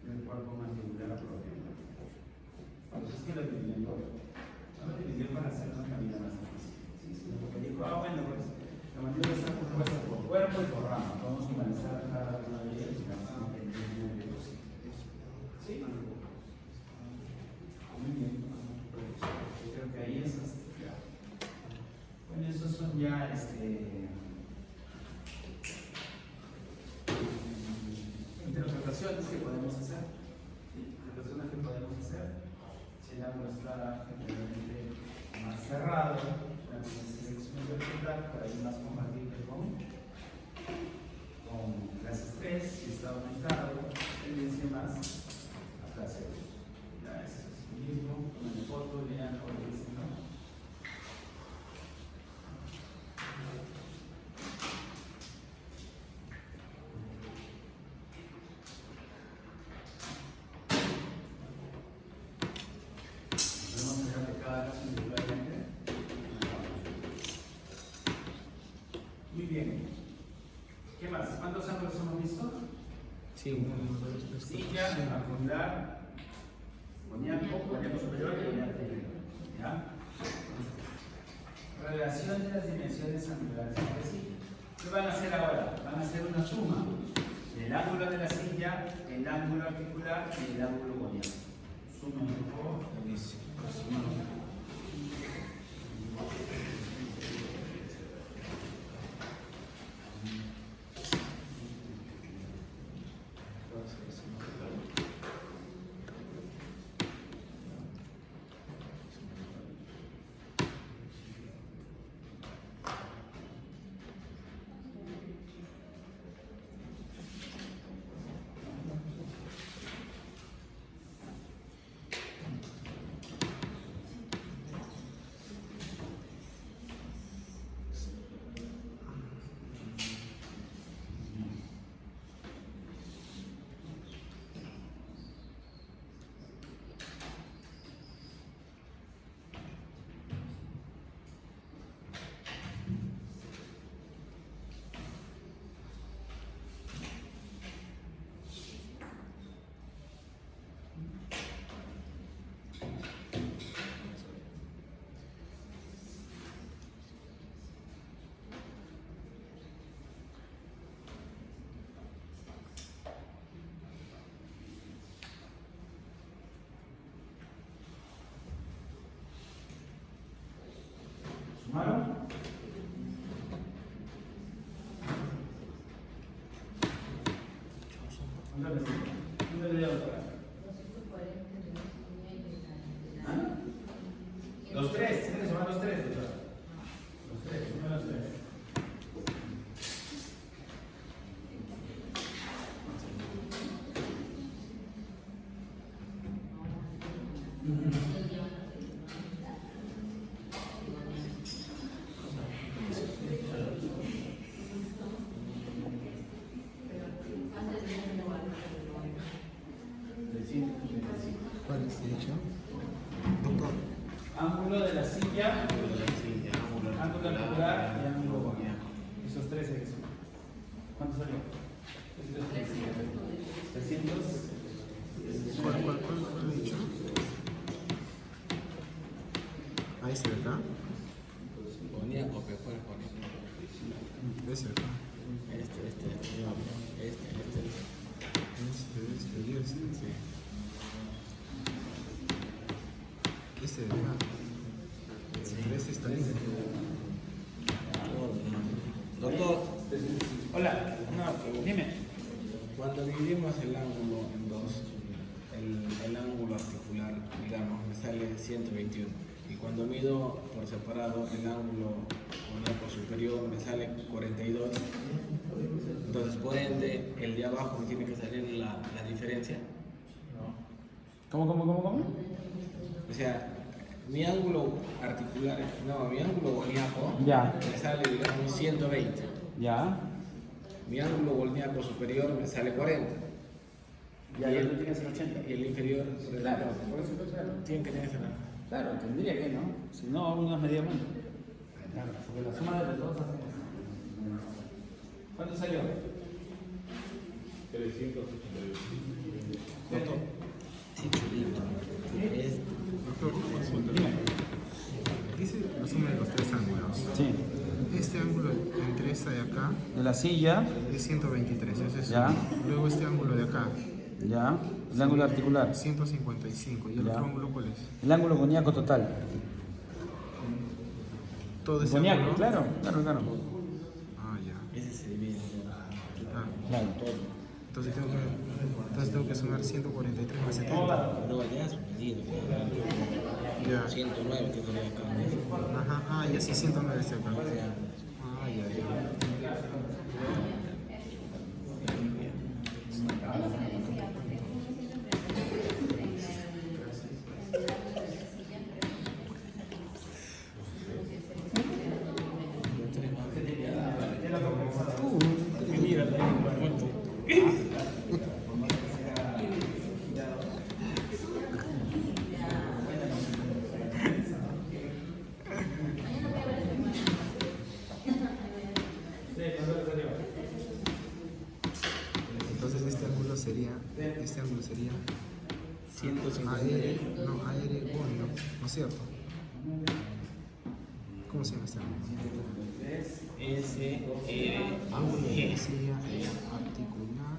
del cuerpo mandibular propio. Entonces, ¿qué lo dividió? Lo dividió para hacer una caminata más difícil. ¿Sí? Porque dijo, bueno, pues la mandíbula está compuesta por cuerpo y por rama. Vamos a analizar cada una de ellas y vamos a entender de los sitios. ¿Sí? Muy bien. Yo creo que ahí es hasta ya. Bueno, estos son ya interpretaciones que podemos hacer. ¿Sí? Interpretaciones que podemos hacer. Si el ángulo está generalmente más cerrado, la selección vertical, por ahí más compatible con clase 3, si está aumentado, tendencia más a clase 2. Ya, eso es lo mismo, con el foto, lean lo que dice, ¿no? Podemos sacar de cada caso individualmente. Muy bien. ¿Qué más? ¿Cuántos ángulos hemos visto?
Sí, uno,
Silla, acular, coniaco superior y coniaco inferior. ¿Ya? Relación de las dimensiones angulares entre sí. ¿Qué van a hacer ahora? Van a hacer una suma del ángulo de la silla, el ángulo articular y el ángulo coniaco. Sumen, por favor. Sumamos. ¿Sumaron? ¿Cuánto le dio, doctora? ¿Ah? Los tres, tienen que sumar los tres, doctora. Los tres, suman los tres.
¿Cuál es dicho? Doctor.
Ángulo de la silla,
Sí, ángulo
ángulo articular y ángulo coniaco. Esos tres hay que sumar. ¿Cuánto salió? 300.
¿Cuál he dicho? Ahí se ve acá.
Coniaco, ¿qué fue el coniaco?
Ese acá.
Este.
Este y este.
Sí.
Este de acá. Pero este está lindo.
Doctor,
Hola, no, dime.
cuando dividimos el ángulo en dos, el ángulo articular, digamos, me sale 121. Y cuando mido por separado el ángulo coniaco superior me sale 42. Entonces, por ende, el de abajo me tiene que salir la diferencia.
¿Cómo?
O sea, mi ángulo articular, no, mi ángulo coniaco
Ya.
me sale, digamos, 120.
Ya.
Mi ángulo coniaco superior me sale 40.
Ya, ya no tienes el 80.
Y el inferior,
Claro, por eso es claro.
tiene que tener ese ángulo.
Claro, tendría que, ¿no? Si no, unos media punto. Claro, porque la suma de los dos hace eso. ¿Cuánto salió?
382.
Doctor, consulta.
Dime.
Dice la suma de los tres ángulos.
Sí.
Este ángulo entre esta de acá
De la silla,
es 123. Ese es
Ya.
Luego este ángulo de acá,
ya. El ángulo articular.
155. ¿Y el
Ya.
otro ángulo cuál es?
El ángulo coniaco total.
Todo ese
Coniaco,
ángulo.
claro.
Ah, ya.
Ese se divide.
Ah,
Claro.
entonces tengo que sumar 143 más 70.
No, ya es medido.
Ya.
109 que sería acá.
Ajá, ah, y así 109 este acá. Ah, ya. Entonces este ángulo sería aeregonio, ¿no es cierto? ¿Cómo se llama este ángulo? Ángulo de silla articular.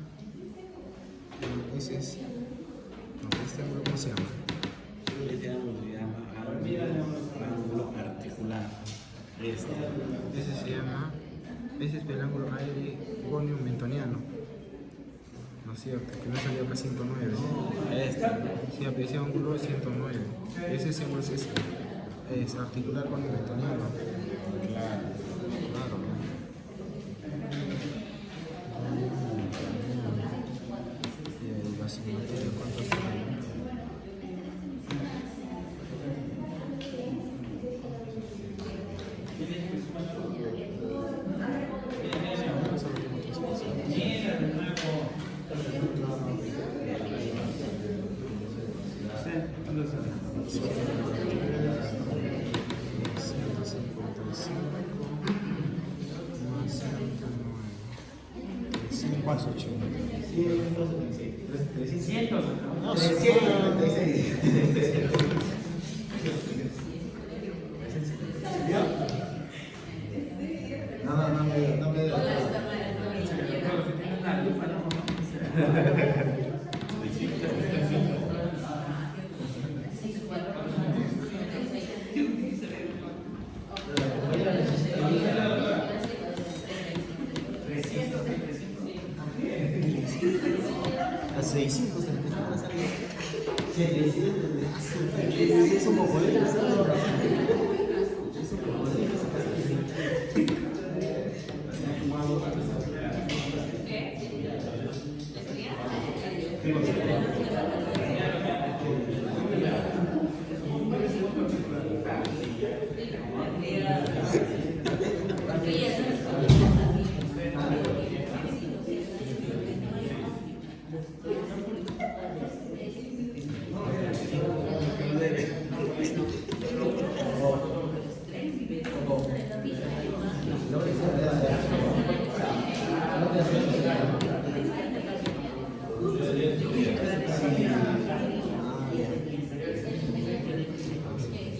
Ese es. No, este ángulo, ¿cómo se llama?
Este ángulo se llama ángulo articular.
Ese se llama. Ese es el ángulo aeregonio mentoniano. ¿No es cierto? Que no salió acá 109. Sí, ese ángulo es 109. Ese ángulo es articular con el mentoniano. Claro. Y el basimatorio, ¿cuánto sale? Más 80.
300.
No, no me a 600 se le empezaron a salir. 700 es un poco de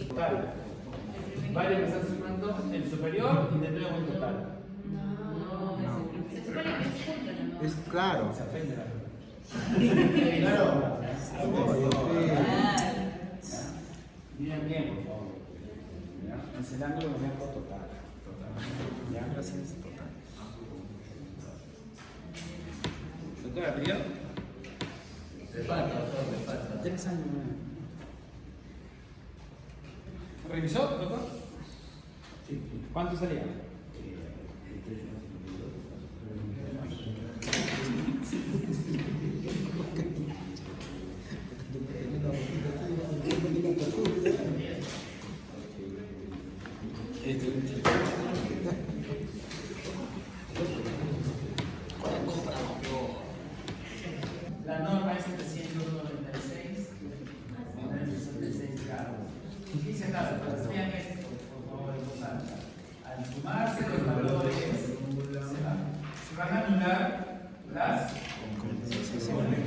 Total. Vale, me están sumando el superior y de nuevo el total.
Se supone que es punto, ¿no?
Es claro.
Se ofende la Claro. Miren bien, por favor. ¿Ya? Es el ángulo de tiempo total. ¿Ya?
Gracias, total.
Doctora, ¿periodo? Le falta. 3 años. ¿Revisó, doctor? Sí. ¿Cuánto salía? La norma es 396, 66 grados. Dice acá, vean esto, por favor, en voz alta. Al sumarse los valores, se van a anular las compensaciones.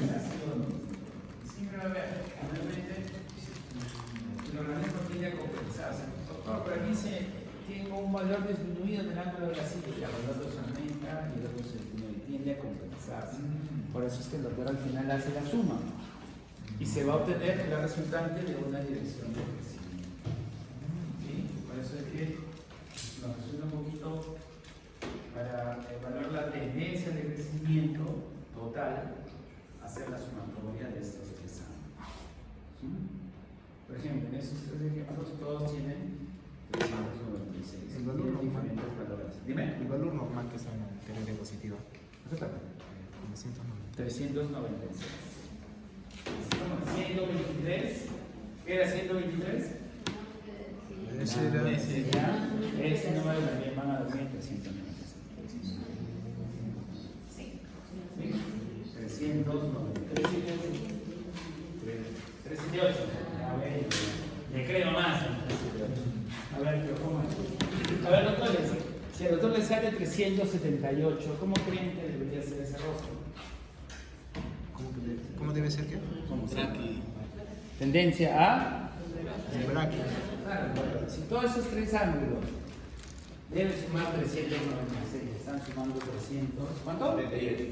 Siempre va a haber, obviamente, el organismo tiende a compensarse. Doctor, pero aquí tengo un valor disminuido del ángulo de la silla, el otro se aumenta y el otro se disminuye, tiende a compensarse. Por eso es que el doctor al final hace la suma y se va a obtener la resultante de una dirección de crecimiento. ¿Sí? Por eso es que nos resuena un poquito para evaluar la tendencia de crecimiento total, hacer la sumatoria de estos tres ángulos. ¿Sí? Por ejemplo, en esos tres ejemplos todos tienen 396.
El valor
Tienen
normal.
diferentes valores. Dime.
El valor normal que está en la teoría positiva.
396. 123. ¿Qué era 123?
Ese era.
Ese número también van a dar 396.
Sí.
393. 308. A ver, le creo más. A ver, pero ¿cómo es? A ver, doctores, si al doctor le sale 378, ¿cómo creen que debería ser ese rostro?
¿Cómo debe ser qué?
¿Cómo se llama? Tendencia a.
El braque.
Claro, si todos esos tres ángulos deben sumar 396, están sumando 300. ¿Cuánto? 300.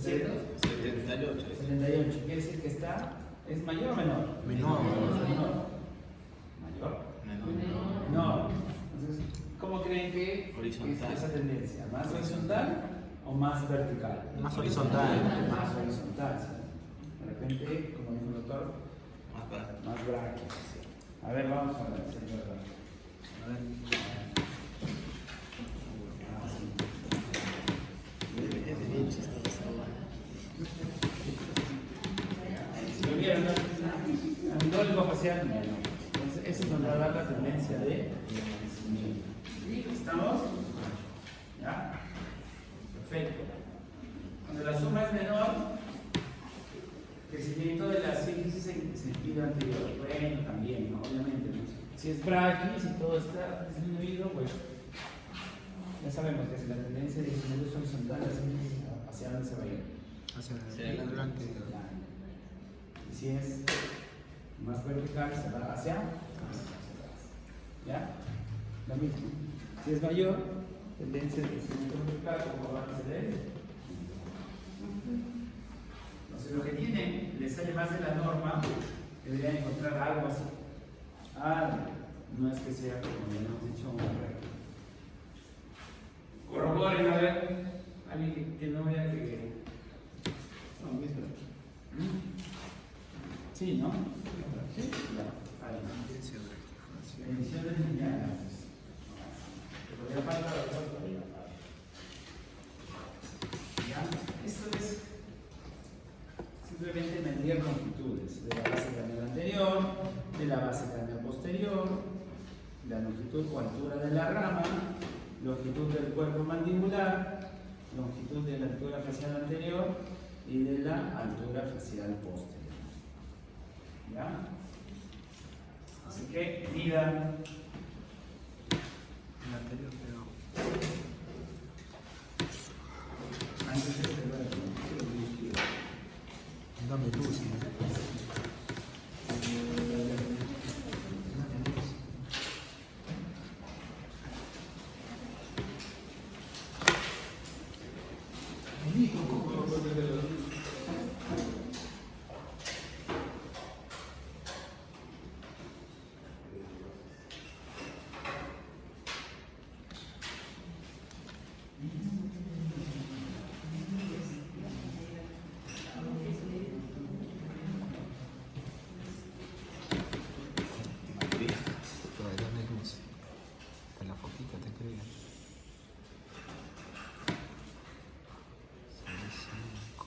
78. Quiere decir que ¿es mayor o menor?
Menor.
¿Mayor? Menor. Entonces, ¿cómo creen que
Horizontal.
es esa tendencia? ¿Más horizontal o más vertical?
Más horizontal.
Más horizontal. ¿Sí? De repente, como dijo el doctor, más brackets. ¿Sí? A ver, vamos a ver, señor. A ver. ¿Lo vieron? Andólico facial, no. Entonces, eso nos va a dar la tendencia de crecimiento. ¿Estamos? ¿Ya? Perfecto. Cuando la suma es menor, crecimiento de la síntesis en sentido anterior. Bueno, también, ¿no? Obviamente. ¿No? Si es braqui, si todo está disminuido, pues ya sabemos que si la tendencia de crecimiento es horizontal, la síntesis hacia dónde se va a ir.
Hacia adelante.
Y si es más vertical, se va hacia atrás. ¿Ya? Lo mismo. Si es mayor, tendencia de crecimiento vertical, como va a ser. Entonces, lo que tienen, les sale más de la norma, deberían encontrar algo así. No es que sea como ya hemos dicho, una regla. Corroboren, a ver, alguien que no vea que. No, mismo. Sí, ¿no? Sí, ya. Ahí. Emisiones lineales. Te podría faltar todavía. ¿Ya? Esto es simplemente medir longitudes de la base craneal anterior, de la base craneal posterior, la longitud o altura de la rama, longitud del cuerpo mandibular, longitud de la altura facial anterior y de la altura facial posterior. ¿Ya? Así que mida
El anterior, pero.
antes de este verbo.
Dame luz. Dame luz. Con la foquita te creo. 5.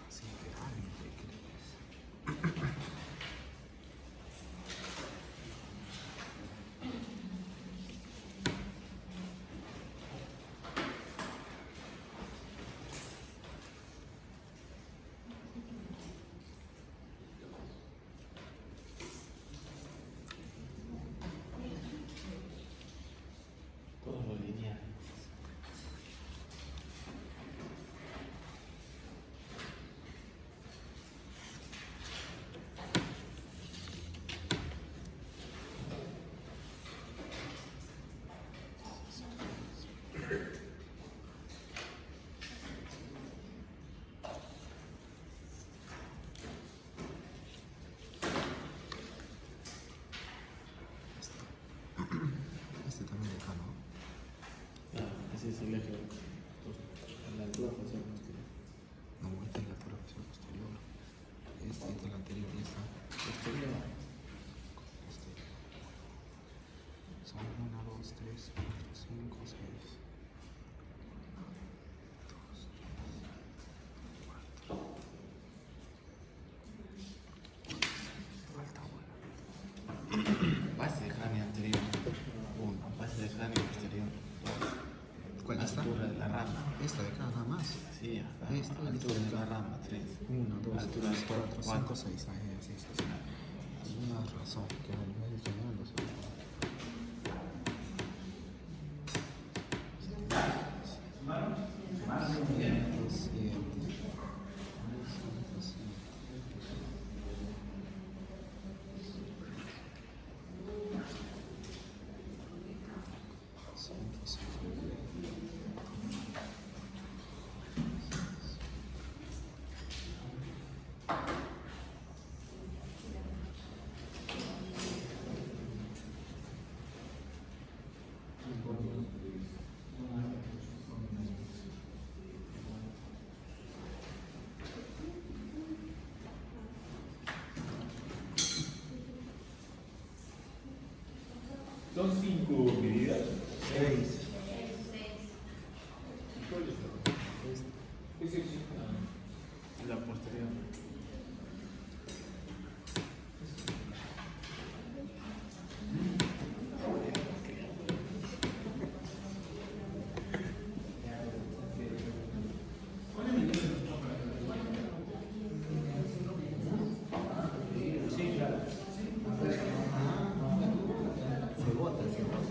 Sí, pero alguien te crees.
Todo lo lineal.
Este también de acá, ¿no?
Ese es el eje. La altura facial posterior.
No, esta es la altura facial posterior. Esta es la anterior y esta
Posterior.
posterior. Son 1, 2, 3, 4, 5, 6. 2, 3, 4. Falta una.
Base de cráneo anterior. 1. Base de cráneo posterior. 2.
¿Cuál está?
Altura de la rama.
Esta de acá nada más.
Sí, acá.
Esta,
Altura de
esta.
la rama. 3.
1, 2,
Altura
3,
del
4,
cuerpo,
5,
4.
6. Ahí, sí, sí, sí. Tenías razón, que me voy enseñando.
Son 5 medidas.
6.
¿Cuál es la? Ese es.
La posterior.
Se bota, se bota.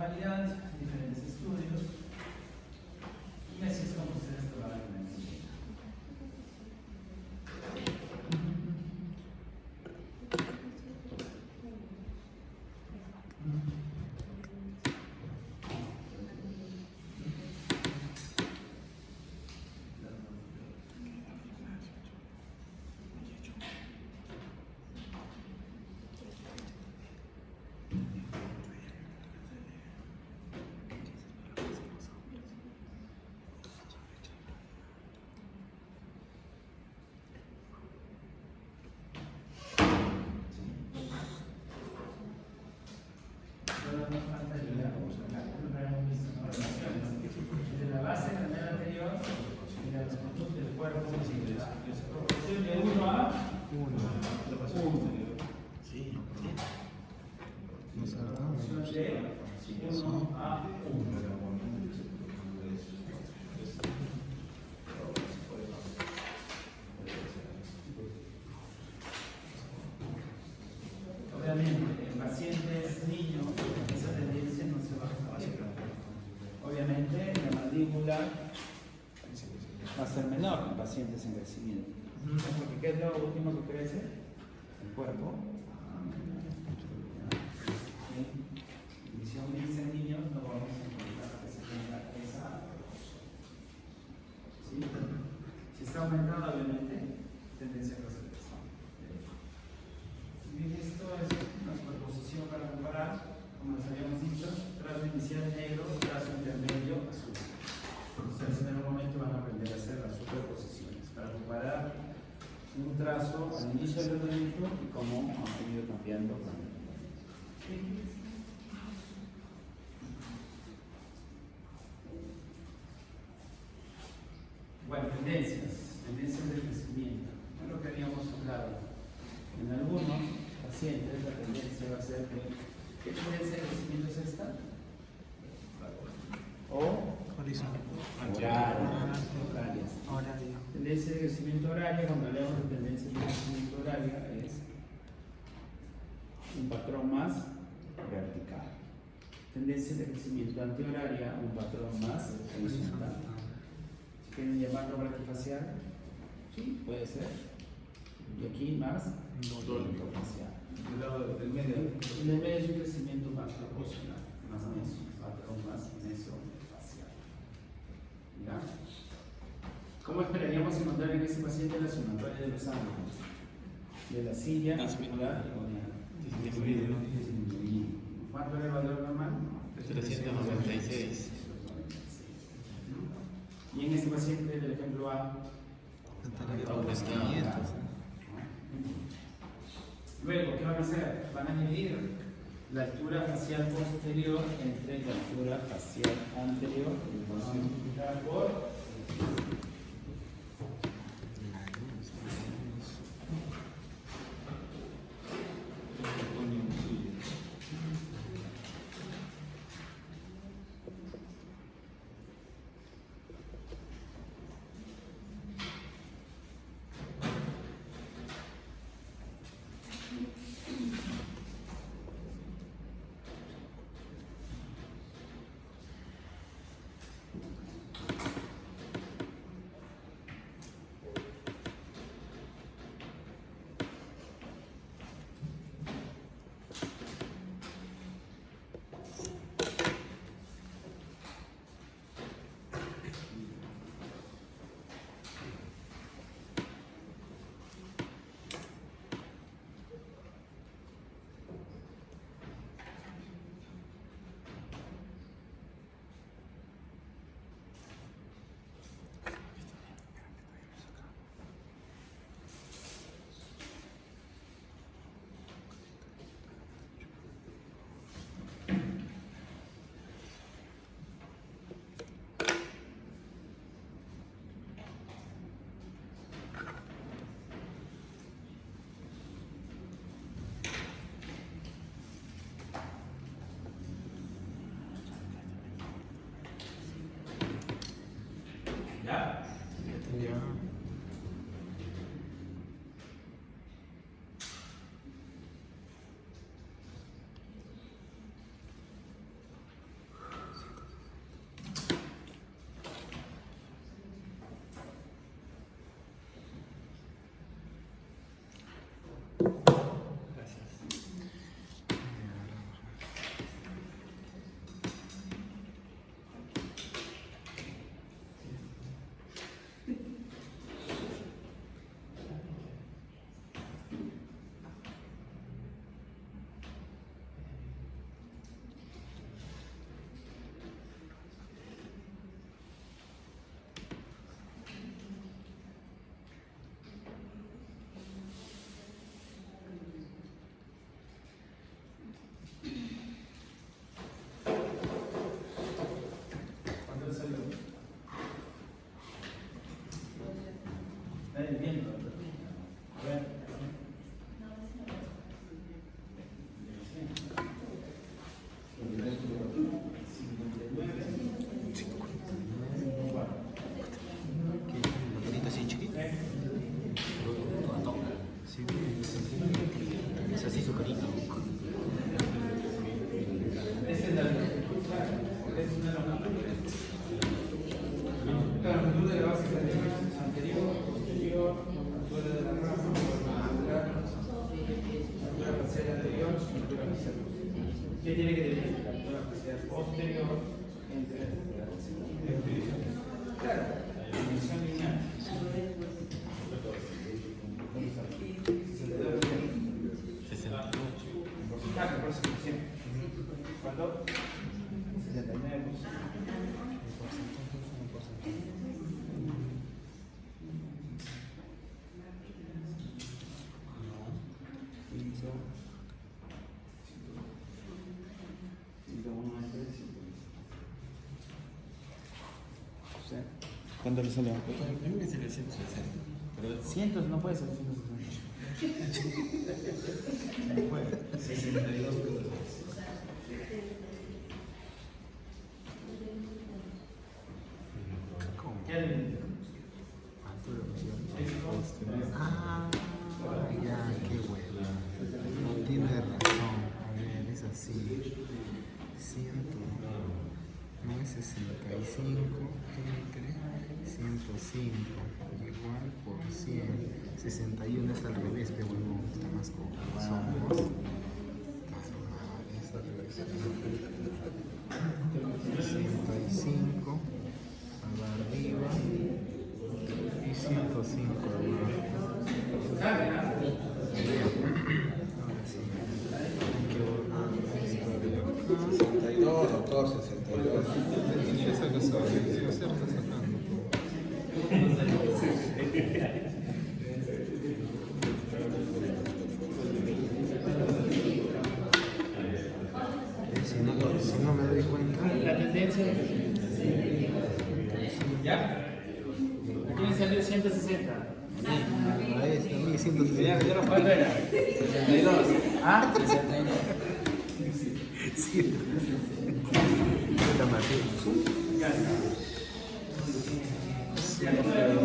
normalidad, diferentes estudios, y así es como ustedes lo van a tener. Solo nos falta llegar a hemos visto, ¿no? Relaciones. De la base del nivel anterior y de los puntos del cuerpo de la proporción de 1 a 1.
Sí.
Nos saltamos.
Proporción de 1 a 1. Obviamente, en pacientes niños, esa tendencia no se va a acabar. Obviamente, la mandíbula va a ser menor en pacientes en crecimiento. Porque ¿qué es lo último que crece? El cuerpo. Y si aún dicen niños, no vamos a encontrar que se tenga esa proporción. ¿Sí? Si está aumentando, obviamente, tendencia a crecer. Bien, esto es una superposición para comparar, como les habíamos dicho, trazo inicial negro, trazo intermedio azul. Ustedes en algún momento van a aprender a hacer las superposiciones para comparar un trazo al inicio del tratamiento y cómo ha ido cambiando con el tiempo. Bueno, tendencias de crecimiento. Es lo que habíamos hablado. En algunos pacientes la tendencia va a ser de ¿qué tendencia de crecimiento es esta? O
Horario.
tendencia de crecimiento horaria, cuando hablamos de tendencia de crecimiento horaria, es un patrón más vertical. Tendencia de crecimiento antihoraria, un patrón más horizontal. Si quieren llamarlo braquifacial, sí, puede ser. Y aquí más facial.
El medio.
En el medio es un crecimiento más proporcional, más meso, patrón más mesofacial. ¿Ya? ¿Cómo esperaríamos encontrar en ese paciente la sumatoria de los ángulos? De la silla, angular y
Disminuido.
disminuido. ¿Cuánto era el valor normal?
396.
Y en este paciente del ejemplo A,
¿Dónde está?
500.
luego, ¿qué van a hacer? Van a medir la altura facial posterior entre la altura facial anterior y van a multiplicar por ¿Qué tiene que tener? La altura facial posterior entre claro, dimensión lineal. Porcentaje, por eso que siempre. ¿Cuánto? 69%.
¿Cuánto le salió?
A mí me sale 160. Pero
Cientos no puede ser 160.
62 pesos.
¿Qué hay?
Ah, ya, qué hueva. No tiene razón. A ver, es así. 100, no es 65 entre 105 igual por 100. 61 es al revés, pero huevón, está más como somos. Es al revés. 65 arriba y 105 abajo. Ahora sí. Hay que borrar esto de acá.
62, doctor, 62.
¿Qué sacas ahora? ¿Qué estás sacando? Si no me doy cuenta.
La tendencia ¿ya? Aquí me salió 160.
Ahí está, 1160.
¿Cuánto era? 62. ¿Ah? 69.
Sí. Puta Martín.
Ya está.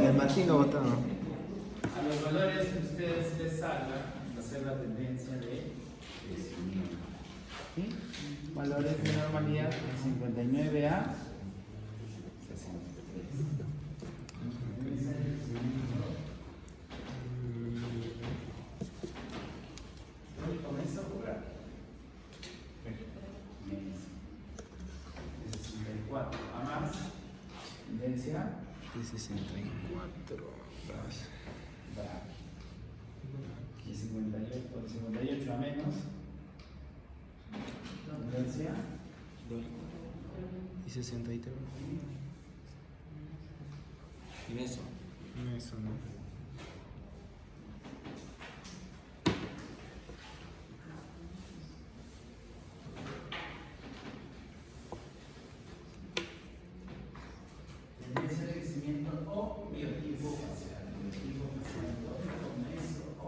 El Martín lo votaba.
A los valores que ustedes les salga, hacer la tendencia de crecimiento. ¿Sí? Valores de normalidad de 59 a 63. ¿Con eso jugar? De 64 a más. Tendencia.
De 64.
Bravo. Y 58 a menos. Tendencia.
Y 63.
En eso.
No, eso no.
Tendencia de crecimiento o biotipo facial. Biotipo facial con eso o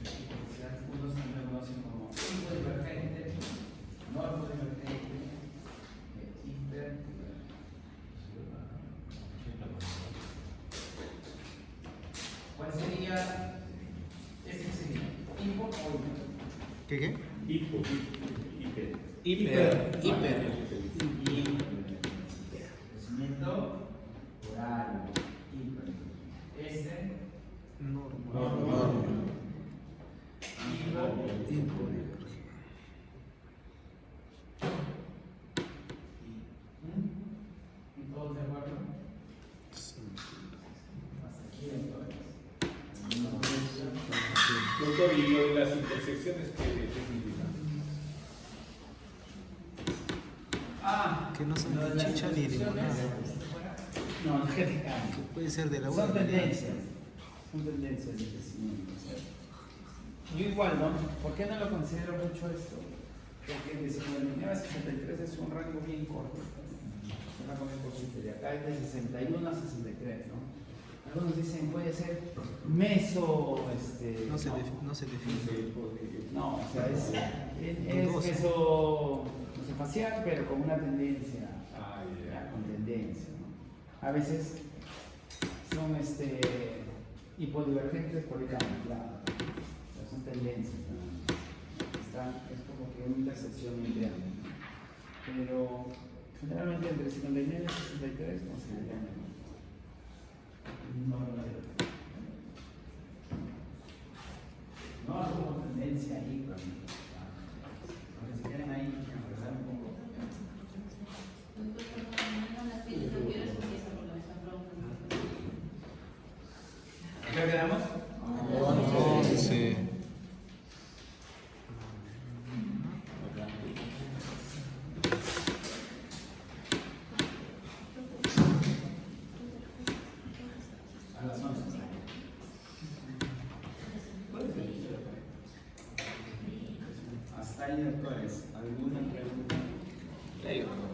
biotipo facial. Unos también lo conocen como hipodivergente, normodivergente, hiper. ¿Cuál sería? Este sería hipo o hiper.
¿Qué?
Hipo, hiper.
Hiper.
Crecimiento oral, hiper. Este,
Normal.
hipo, ¿y todos de acuerdo?
Sí.
Hasta aquí entonces.
Doctor, ¿y lo de las intersecciones qué significa?
Que no son
lo de
ni
las
chicha ni limonada.
No, no que te cambie.
Puede ser de la
Son
buena.
tendencias. Son tendencias de crecimiento. ¿Cierto? Yo igual, ¿no? ¿Por qué no lo considero mucho esto? Porque de 59 a 63 es un rango bien corto. Un rango bien cortito. De acá es de 61 a 63, ¿no? Algunos dicen puede ser meso,
No se define.
no, o sea, es meso facial, pero con una tendencia, ya, con tendencia, ¿no? A veces son hipodivergentes por el camuflado, o sea, son tendencias, ¿no? Es como que una intersección entre ambos, pero generalmente entre 59 y 63 consideramos. No, No como tendencia ahí, pero si quieren ahí enredar un poco. ¿Qué quedamos?
11.
A las 11. Hasta ahí, doctores. ¿Alguna pregunta?
Leo.